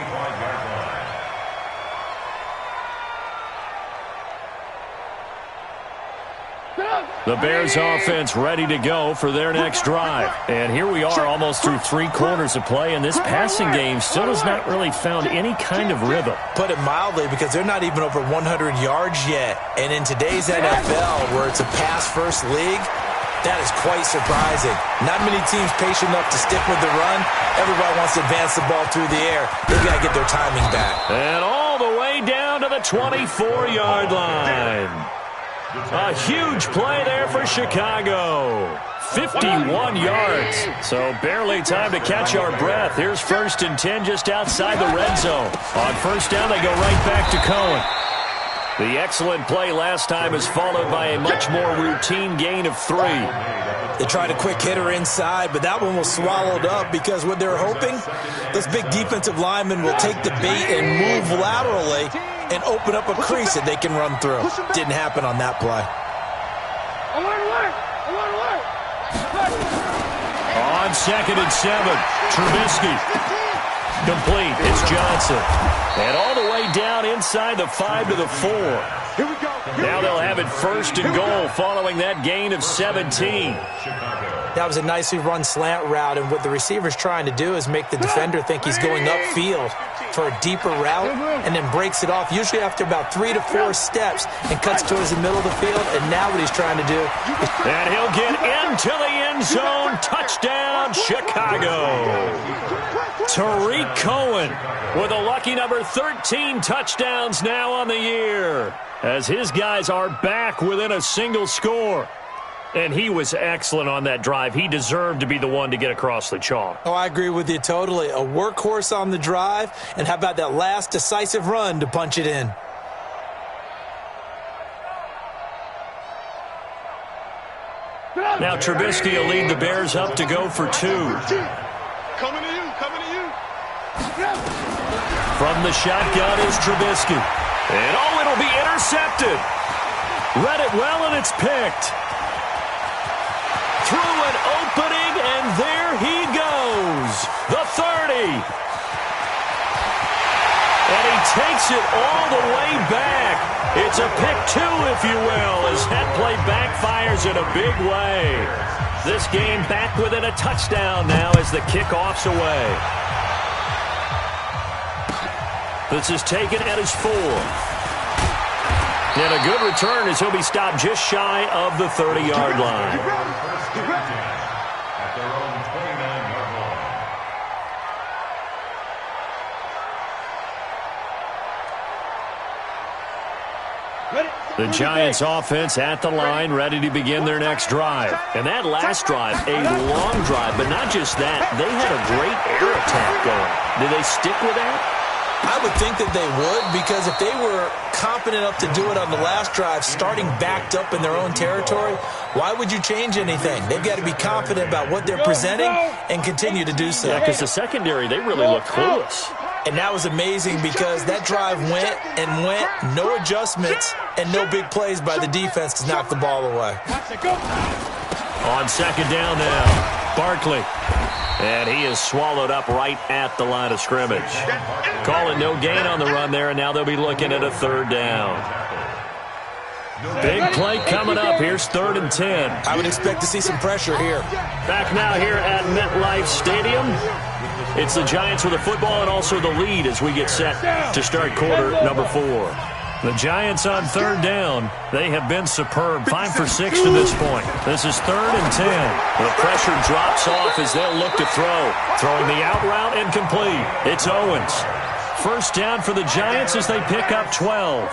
A: The Bears offense ready to go for their next drive. And here we are almost through 3 quarters of play, and this passing game still has not really found any kind of rhythm.
C: Put it mildly, because they're not even over 100 yards yet. And in today's NFL, where it's a pass-first league, that is quite surprising. Not many teams patient enough to stick with the run. Everybody wants to advance the ball through the air. They've got to get their timing back.
A: And all the way down to the 24-yard line. A huge play there for Chicago. 51 yards. So barely time to catch our breath. Here's 1st and 10 just outside the red zone. On 1st down, they go right back to Cohen. The excellent play last time is followed by a much more routine gain of 3.
C: They tried a quick hitter inside, but that one was swallowed up because what they're hoping, those big defensive linemen will take the bait and move laterally and open up a crease that they can run through. Didn't happen on that play.
A: On 2nd and 7, Trubisky. Complete. It's Johnson. And all the way down inside the 5 to the 4. Now they'll have it 1st and goal following that gain of 17.
C: That was a nicely run slant route, and what the receiver's trying to do is make the defender think he's going upfield for a deeper route and then breaks it off, usually after about 3 to 4 steps, and cuts towards the middle of the field. And now what he's trying to do is...
A: And he'll get into the end zone. Touchdown, Chicago. Tariq Cohen with a lucky number 13 touchdowns now on the year, as his guys are back within a single score. And he was excellent on that drive. He deserved to be the one to get across the chalk.
C: Oh, I agree with you totally. A workhorse on the drive, and how about that last decisive run to punch it in?
A: Now Trubisky will lead the Bears up to go for 2.
D: Coming to you, coming to you.
A: From the shotgun is Trubisky. And oh, it'll be intercepted. Read it well, and it's picked. Through an opening, and there he goes. The 30. And he takes it all the way back. It's a pick 2, if you will, as that play backfires in a big way. This game back within a touchdown now as the kickoff's away. This is taken at his 4. And a good return as he'll be stopped just shy of the 30-yard line.
F: At their own 29-yard line.
A: The Giants offense at the line, ready to begin their next drive. And that last drive, a long drive, but not just that. They had a great air attack going. Did they stick with that?
C: I would think that they would, because if they were competent enough to do it on the last drive, starting backed up in their own territory, why would you change anything? They've got to be confident about what they're presenting and continue to do so.
A: Yeah, because the secondary, they really look clueless.
C: And that was amazing because that drive went and went, no adjustments, and no big plays by the defense to knock the ball away.
A: On second down now, Barkley. And he is swallowed up right at the line of scrimmage. Calling no gain on the run there, and now they'll be looking at a third down. Big play coming up. Here's 3rd and 10.
C: I would expect to see some pressure here.
A: Back now here at MetLife Stadium. It's the Giants with the football and also the lead as we get set to start quarter number 4. The Giants on 3rd down. They have been superb. 5 for 6 to this point. This is 3rd and 10. The pressure drops off as they'll look to throw. Throwing the out route incomplete. It's Owens. First down for the Giants as they pick up 12.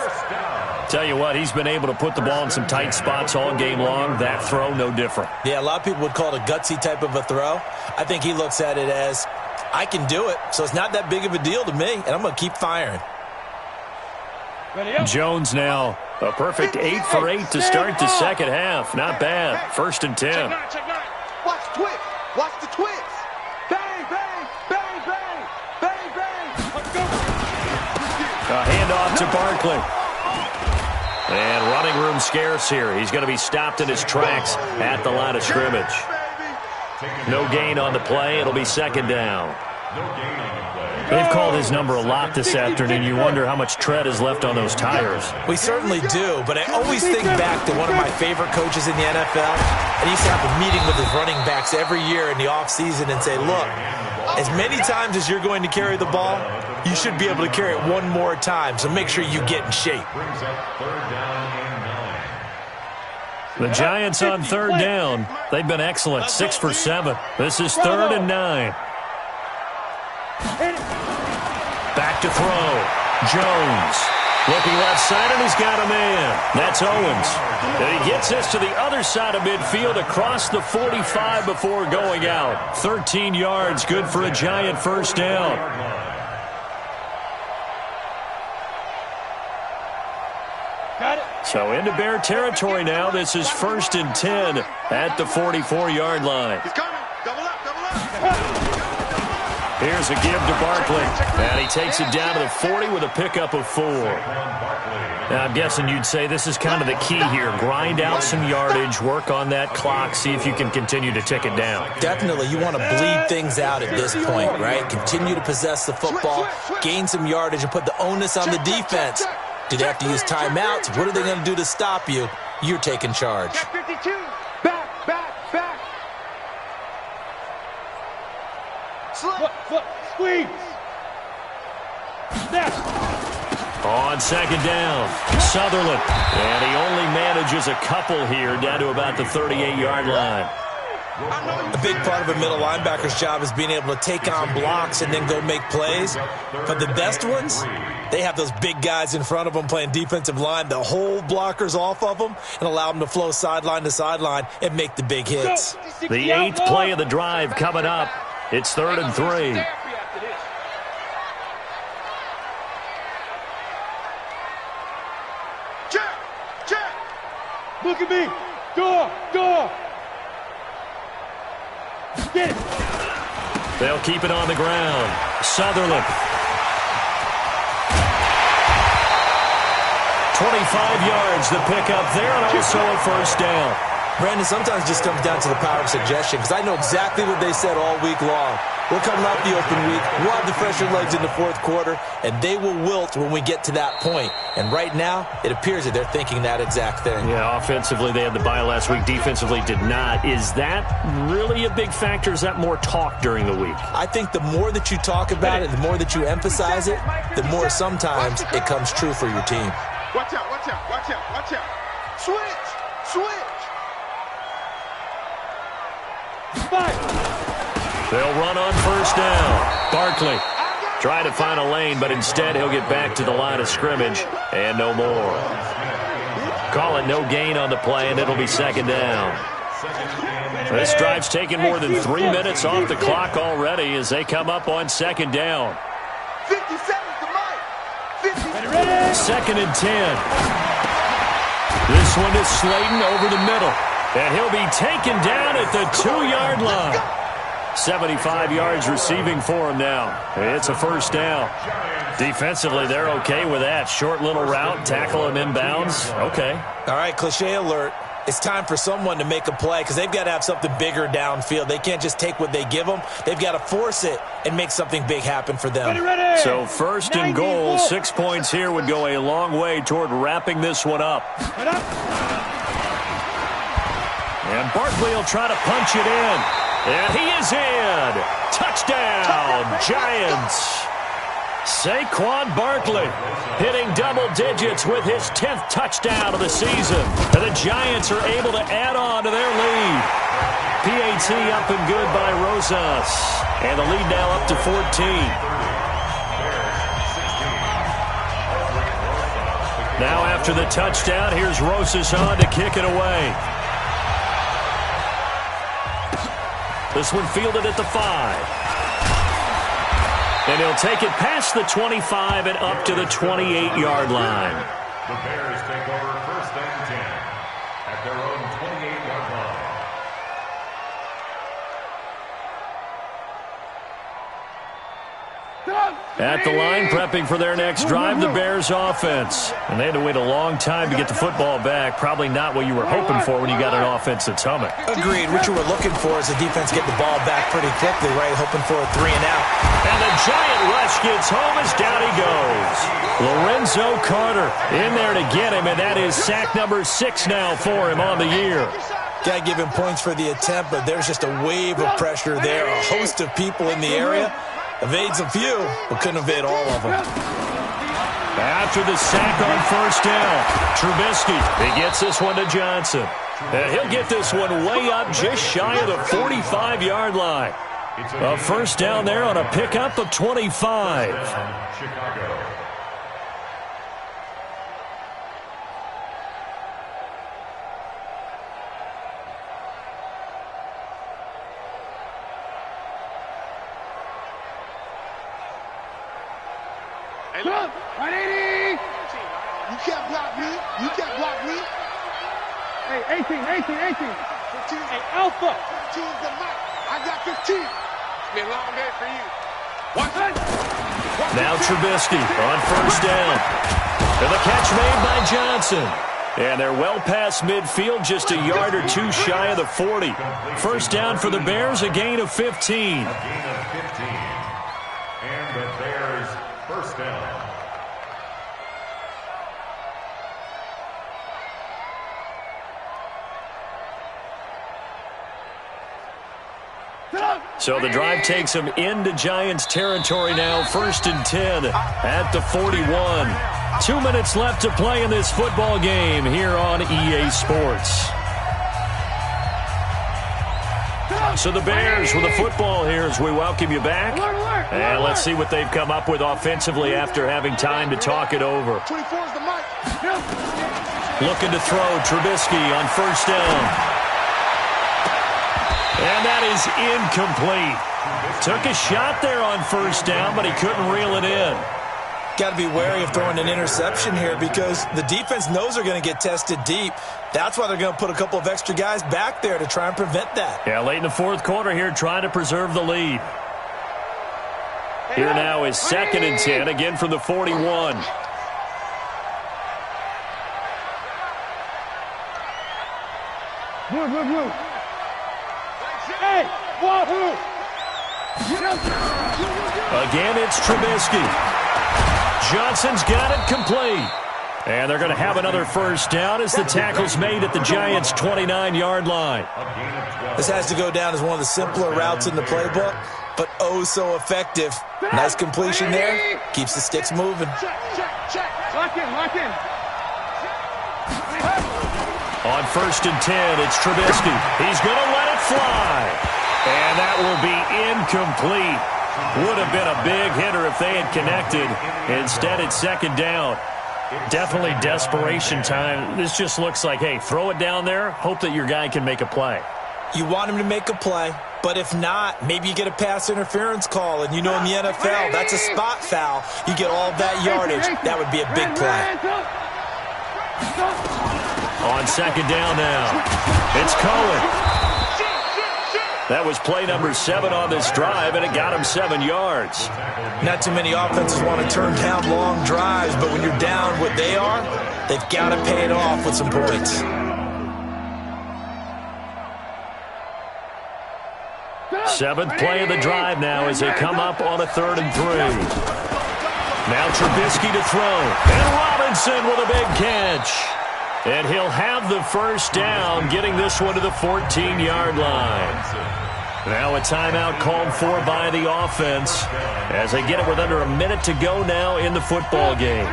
A: Tell you what, he's been able to put the ball in some tight spots all game long. That throw, no different.
C: Yeah, a lot of people would call it a gutsy type of a throw. I think he looks at it as, I can do it, so it's not that big of a deal to me, and I'm going to keep firing.
A: Jones now, a perfect 8 for 8 to start the second half. Not bad. 1st and 10.
D: Watch the twist. Watch the twist. Bang, bang, bang, bang, bang, bang. Let's go.
A: A handoff to Barkley. And running room scarce here. He's going to be stopped in his tracks at the line of scrimmage. No gain on the play. It'll be second down. They've called his number a lot this afternoon. You wonder how much tread is left on those tires.
C: We certainly do, but I always think back to one of my favorite coaches in the NFL. And he used to have a meeting with his running backs every year in the offseason and say, look, as many times as you're going to carry the ball, you should be able to carry it one more time, so make sure you get in shape.
A: The Giants on 3rd down. They've been excellent. 6 for 7. This is 3rd and 9. Back to throw. Jones. Looking left side, and he's got a man. That's Owens. And he gets this to the other side of midfield across the 45 before going out. 13 yards, good for a Giant first down. So into Bear territory now. This is 1st and 10 at the 44-yard line.
D: He's coming. Double up, double up.
A: Here's a give to Barkley. And he takes it down to the 40 with a pickup of 4. Now, I'm guessing you'd say this is kind of the key here. Grind out some yardage, work on that clock, see if you can continue to tick it down.
C: Definitely. You want to bleed things out at this point, right? Continue to possess the football, gain some yardage, and put the onus on the defense. Do they have to use timeouts? What are they going to do to stop you? You're taking charge.
D: 52. Back, back, back.
B: Foot, squeeze. Snap.
A: On second down, Sutherland. And he only manages a couple here down to about the 38-yard line.
C: A big part of a middle linebacker's job is being able to take on blocks and then go make plays. But the best ones, they have those big guys in front of them playing defensive line. The whole blockers off of them and allow them to flow sideline to sideline and make the big hits.
A: The 8th play of the drive coming up. It's 3rd and 3.
D: Check.
B: Look at me. Door. Get it.
A: They'll keep it on the ground. Sutherland. 25 yards the pickup there, and also a first down.
C: Brandon, sometimes it just comes down to the power of suggestion because I know exactly what they said all week long. We're coming off the open week. We'll have the fresher legs in the 4th quarter, and they will wilt when we get to that point. And right now, it appears that they're thinking that exact thing.
A: Yeah, offensively, they had the bye last week. Defensively, did not. Is that really a big factor? Is that more talk during the week?
C: I think the more that you talk about it, the more that you emphasize it, the more sometimes it comes true for your team.
D: Watch out. Switch.
A: They'll run on first down. Barkley trying to find a lane, but instead he'll get back to the line of scrimmage and no more. Call it no gain on the play, and it'll be second down. This drive's taken more than 3 minutes off the clock already as they come up on second down.
D: 50 seconds to Mike.
A: 2nd and 10. This one is Slayton over the middle. And he'll be taken down at the 2-yard line. 75 yards receiving for him now. It's a first down. Defensively, they're okay with that. Short little route, tackle him inbounds. Okay.
C: All right, cliche alert. It's time for someone to make a play because they've got to have something bigger downfield. They can't just take what they give them. They've got to force it and make something big happen for them.
B: Ready.
A: So first and goal, 6 points here would go a long way toward wrapping this one up. And Barkley will try to punch it in. And he is in. Touchdown, Giants. Saquon Barkley hitting double digits with his 10th touchdown of the season. And the Giants are able to add on to their lead. PAT up and good by Rosas. And the lead now up to 14. Now after the touchdown, here's Rosas on to kick it away. This one fielded at the 5. And he'll take it past the 25 and up to the 28-yard line.
F: The Bears take over first and 10 at their own 28-yard line.
A: At the line, prepping for their next drive, the Bears offense. And they had to wait a long time to get the football back. Probably not what you were hoping for when you got an offense that's humming.
C: Agreed. What you were looking for is the defense get the ball back pretty quickly, right? Hoping for a 3 and out.
A: And the giant rush gets home as down he goes. Lorenzo Carter in there to get him, and that is sack number 6 now for him on the year.
C: Got to give him points for the attempt, but there's just a wave of pressure there. A host of people in the area. Evades a few, but couldn't evade all of them.
A: After the sack on first down, Trubisky, he gets this one to Johnson. And he'll get this one way up just shy of the 45-yard line. A first down there on a pickup of 25.
F: Chicago.
B: Right, 80.
D: You can't block me. You can't block me.
B: Hey, 18.
D: 15.
B: Hey, Alpha.
D: 15 is the mic. I got 15. It's been a long day for you.
A: Now Trubisky on first down. And the catch made by Johnson. And they're well past midfield, just a yard or two shy of the 40. First down for the Bears, a gain of 15.
F: A gain of 15. And the Bears first down.
A: So the drive takes them into Giants territory now, first and 10 at the 41. 2 minutes left to play in this football game here on EA Sports. So the Bears with the football here as we welcome you back. And let's see what they've come up with offensively after having time to talk it over.
D: 24 is the mic.
A: Looking to throw Trubisky on first down. And that is incomplete. Took a shot there on first down, but he couldn't reel it in.
C: Got to be wary of throwing an interception here because the defense knows they're going to get tested deep. That's why they're going to put a couple of extra guys back there to try and prevent that.
A: Yeah, late in the fourth quarter here, trying to preserve the lead. Here now is second and 10, again from the 41.
B: Move. Hey, wahoo!
A: Again, it's Trubisky. Johnson's got it complete. And they're going to have another first down as the tackle's made at the Giants' 29-yard line.
C: This has to go down as one of the simpler routes in the playbook, but oh so effective. Nice completion there. Keeps the sticks moving.
B: Check. Lock in.
A: On first and 10, it's Trubisky. He's going to let it fly. And that will be incomplete. Would have been a big hitter if they had connected. Instead, it's second down. Definitely desperation time. This just looks like, hey, throw it down there, hope that your guy can make a play.
C: You want him to make a play, but if not, maybe you get a pass interference call, and you know in the NFL, that's a spot foul. You get all of that yardage. That would be a big play.
A: On second down now, it's Cohen. That was play number 7 on this drive, and it got him 7 yards.
C: Not too many offenses want to turn down long drives, but when you're down what they are, they've got to pay it off with some points.
A: Seventh play of the drive now as they come up on a 3rd and 3. Now Trubisky to throw. And Robinson with a big catch. And he'll have the first down, getting this one to the 14-yard line. Now a timeout called for by the offense as they get it with under a minute to go now in the football game.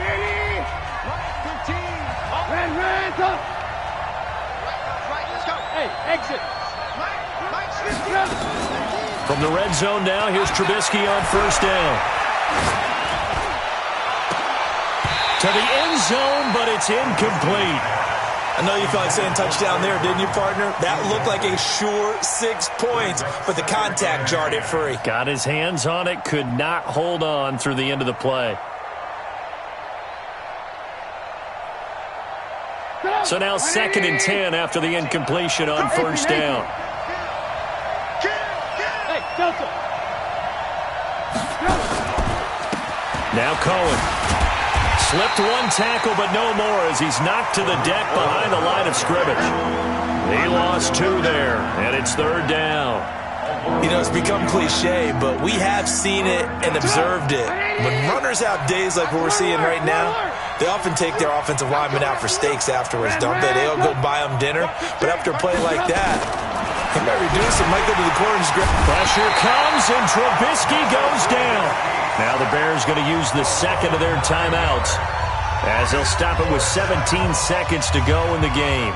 B: Hey, exit.
A: From the red zone now, here's Trubisky on first down. To the end zone, but it's incomplete.
C: I know you felt like saying touchdown there, didn't you, partner? That looked like a sure 6 points, but the contact jarred it free.
A: Got his hands on it, could not hold on through the end of the play. So now 2nd and 10 after the incompletion on first down.
B: Hey, Delta.
A: Now Cohen. Slipped one tackle, but no more as he's knocked to the deck behind the line of scrimmage. He lost 2 there, and it's 3rd down.
C: You know, it's become cliche, but we have seen it and observed it. When runners have days like what we're seeing right now, they often take their offensive linemen out for steaks afterwards, don't they? They'll go buy them dinner, but after a play like that, he might reduce it, might go to the corner and grab.
A: Pressure comes, and Trubisky goes down. Now the Bears going to use the 2nd of their timeouts as they'll stop it with 17 seconds to go in the game.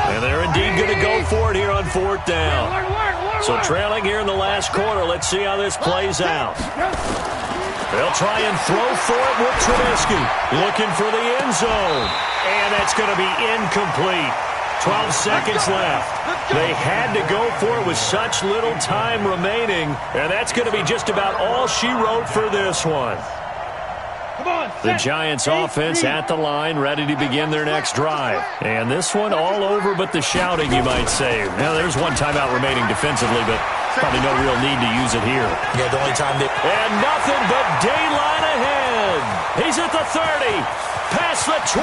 A: And they're indeed going to go for it here on 4th down. So trailing here in the last quarter, let's see how this plays out. They'll try and throw for it with Trubisky. Looking for the end zone. And that's going to be incomplete. 12 seconds left. They had to go for it with such little time remaining. And that's going to be just about all she wrote for this one. The Giants offense at the line, ready to begin their next drive. And this one all over but the shouting, you might say. Now, there's one timeout remaining defensively, but probably no real need to use it here.
C: Yeah, the only time they...
A: And nothing but daylight ahead. He's at the 30, past the 20.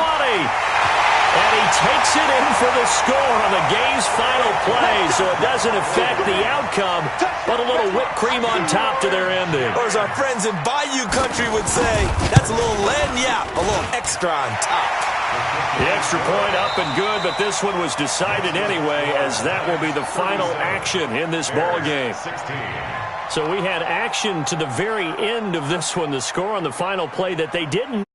A: And he takes it in for the score on the game's final play, so it doesn't affect the outcome, but a little whipped cream on top to their ending.
C: Or as our friends in Bayou Country would say, that's a little lagniappe, a little extra on top.
A: The extra point up and good, but this one was decided anyway, as that will be the final action in this ball game. So we had action to the very end of this one, the score on the final play that they didn't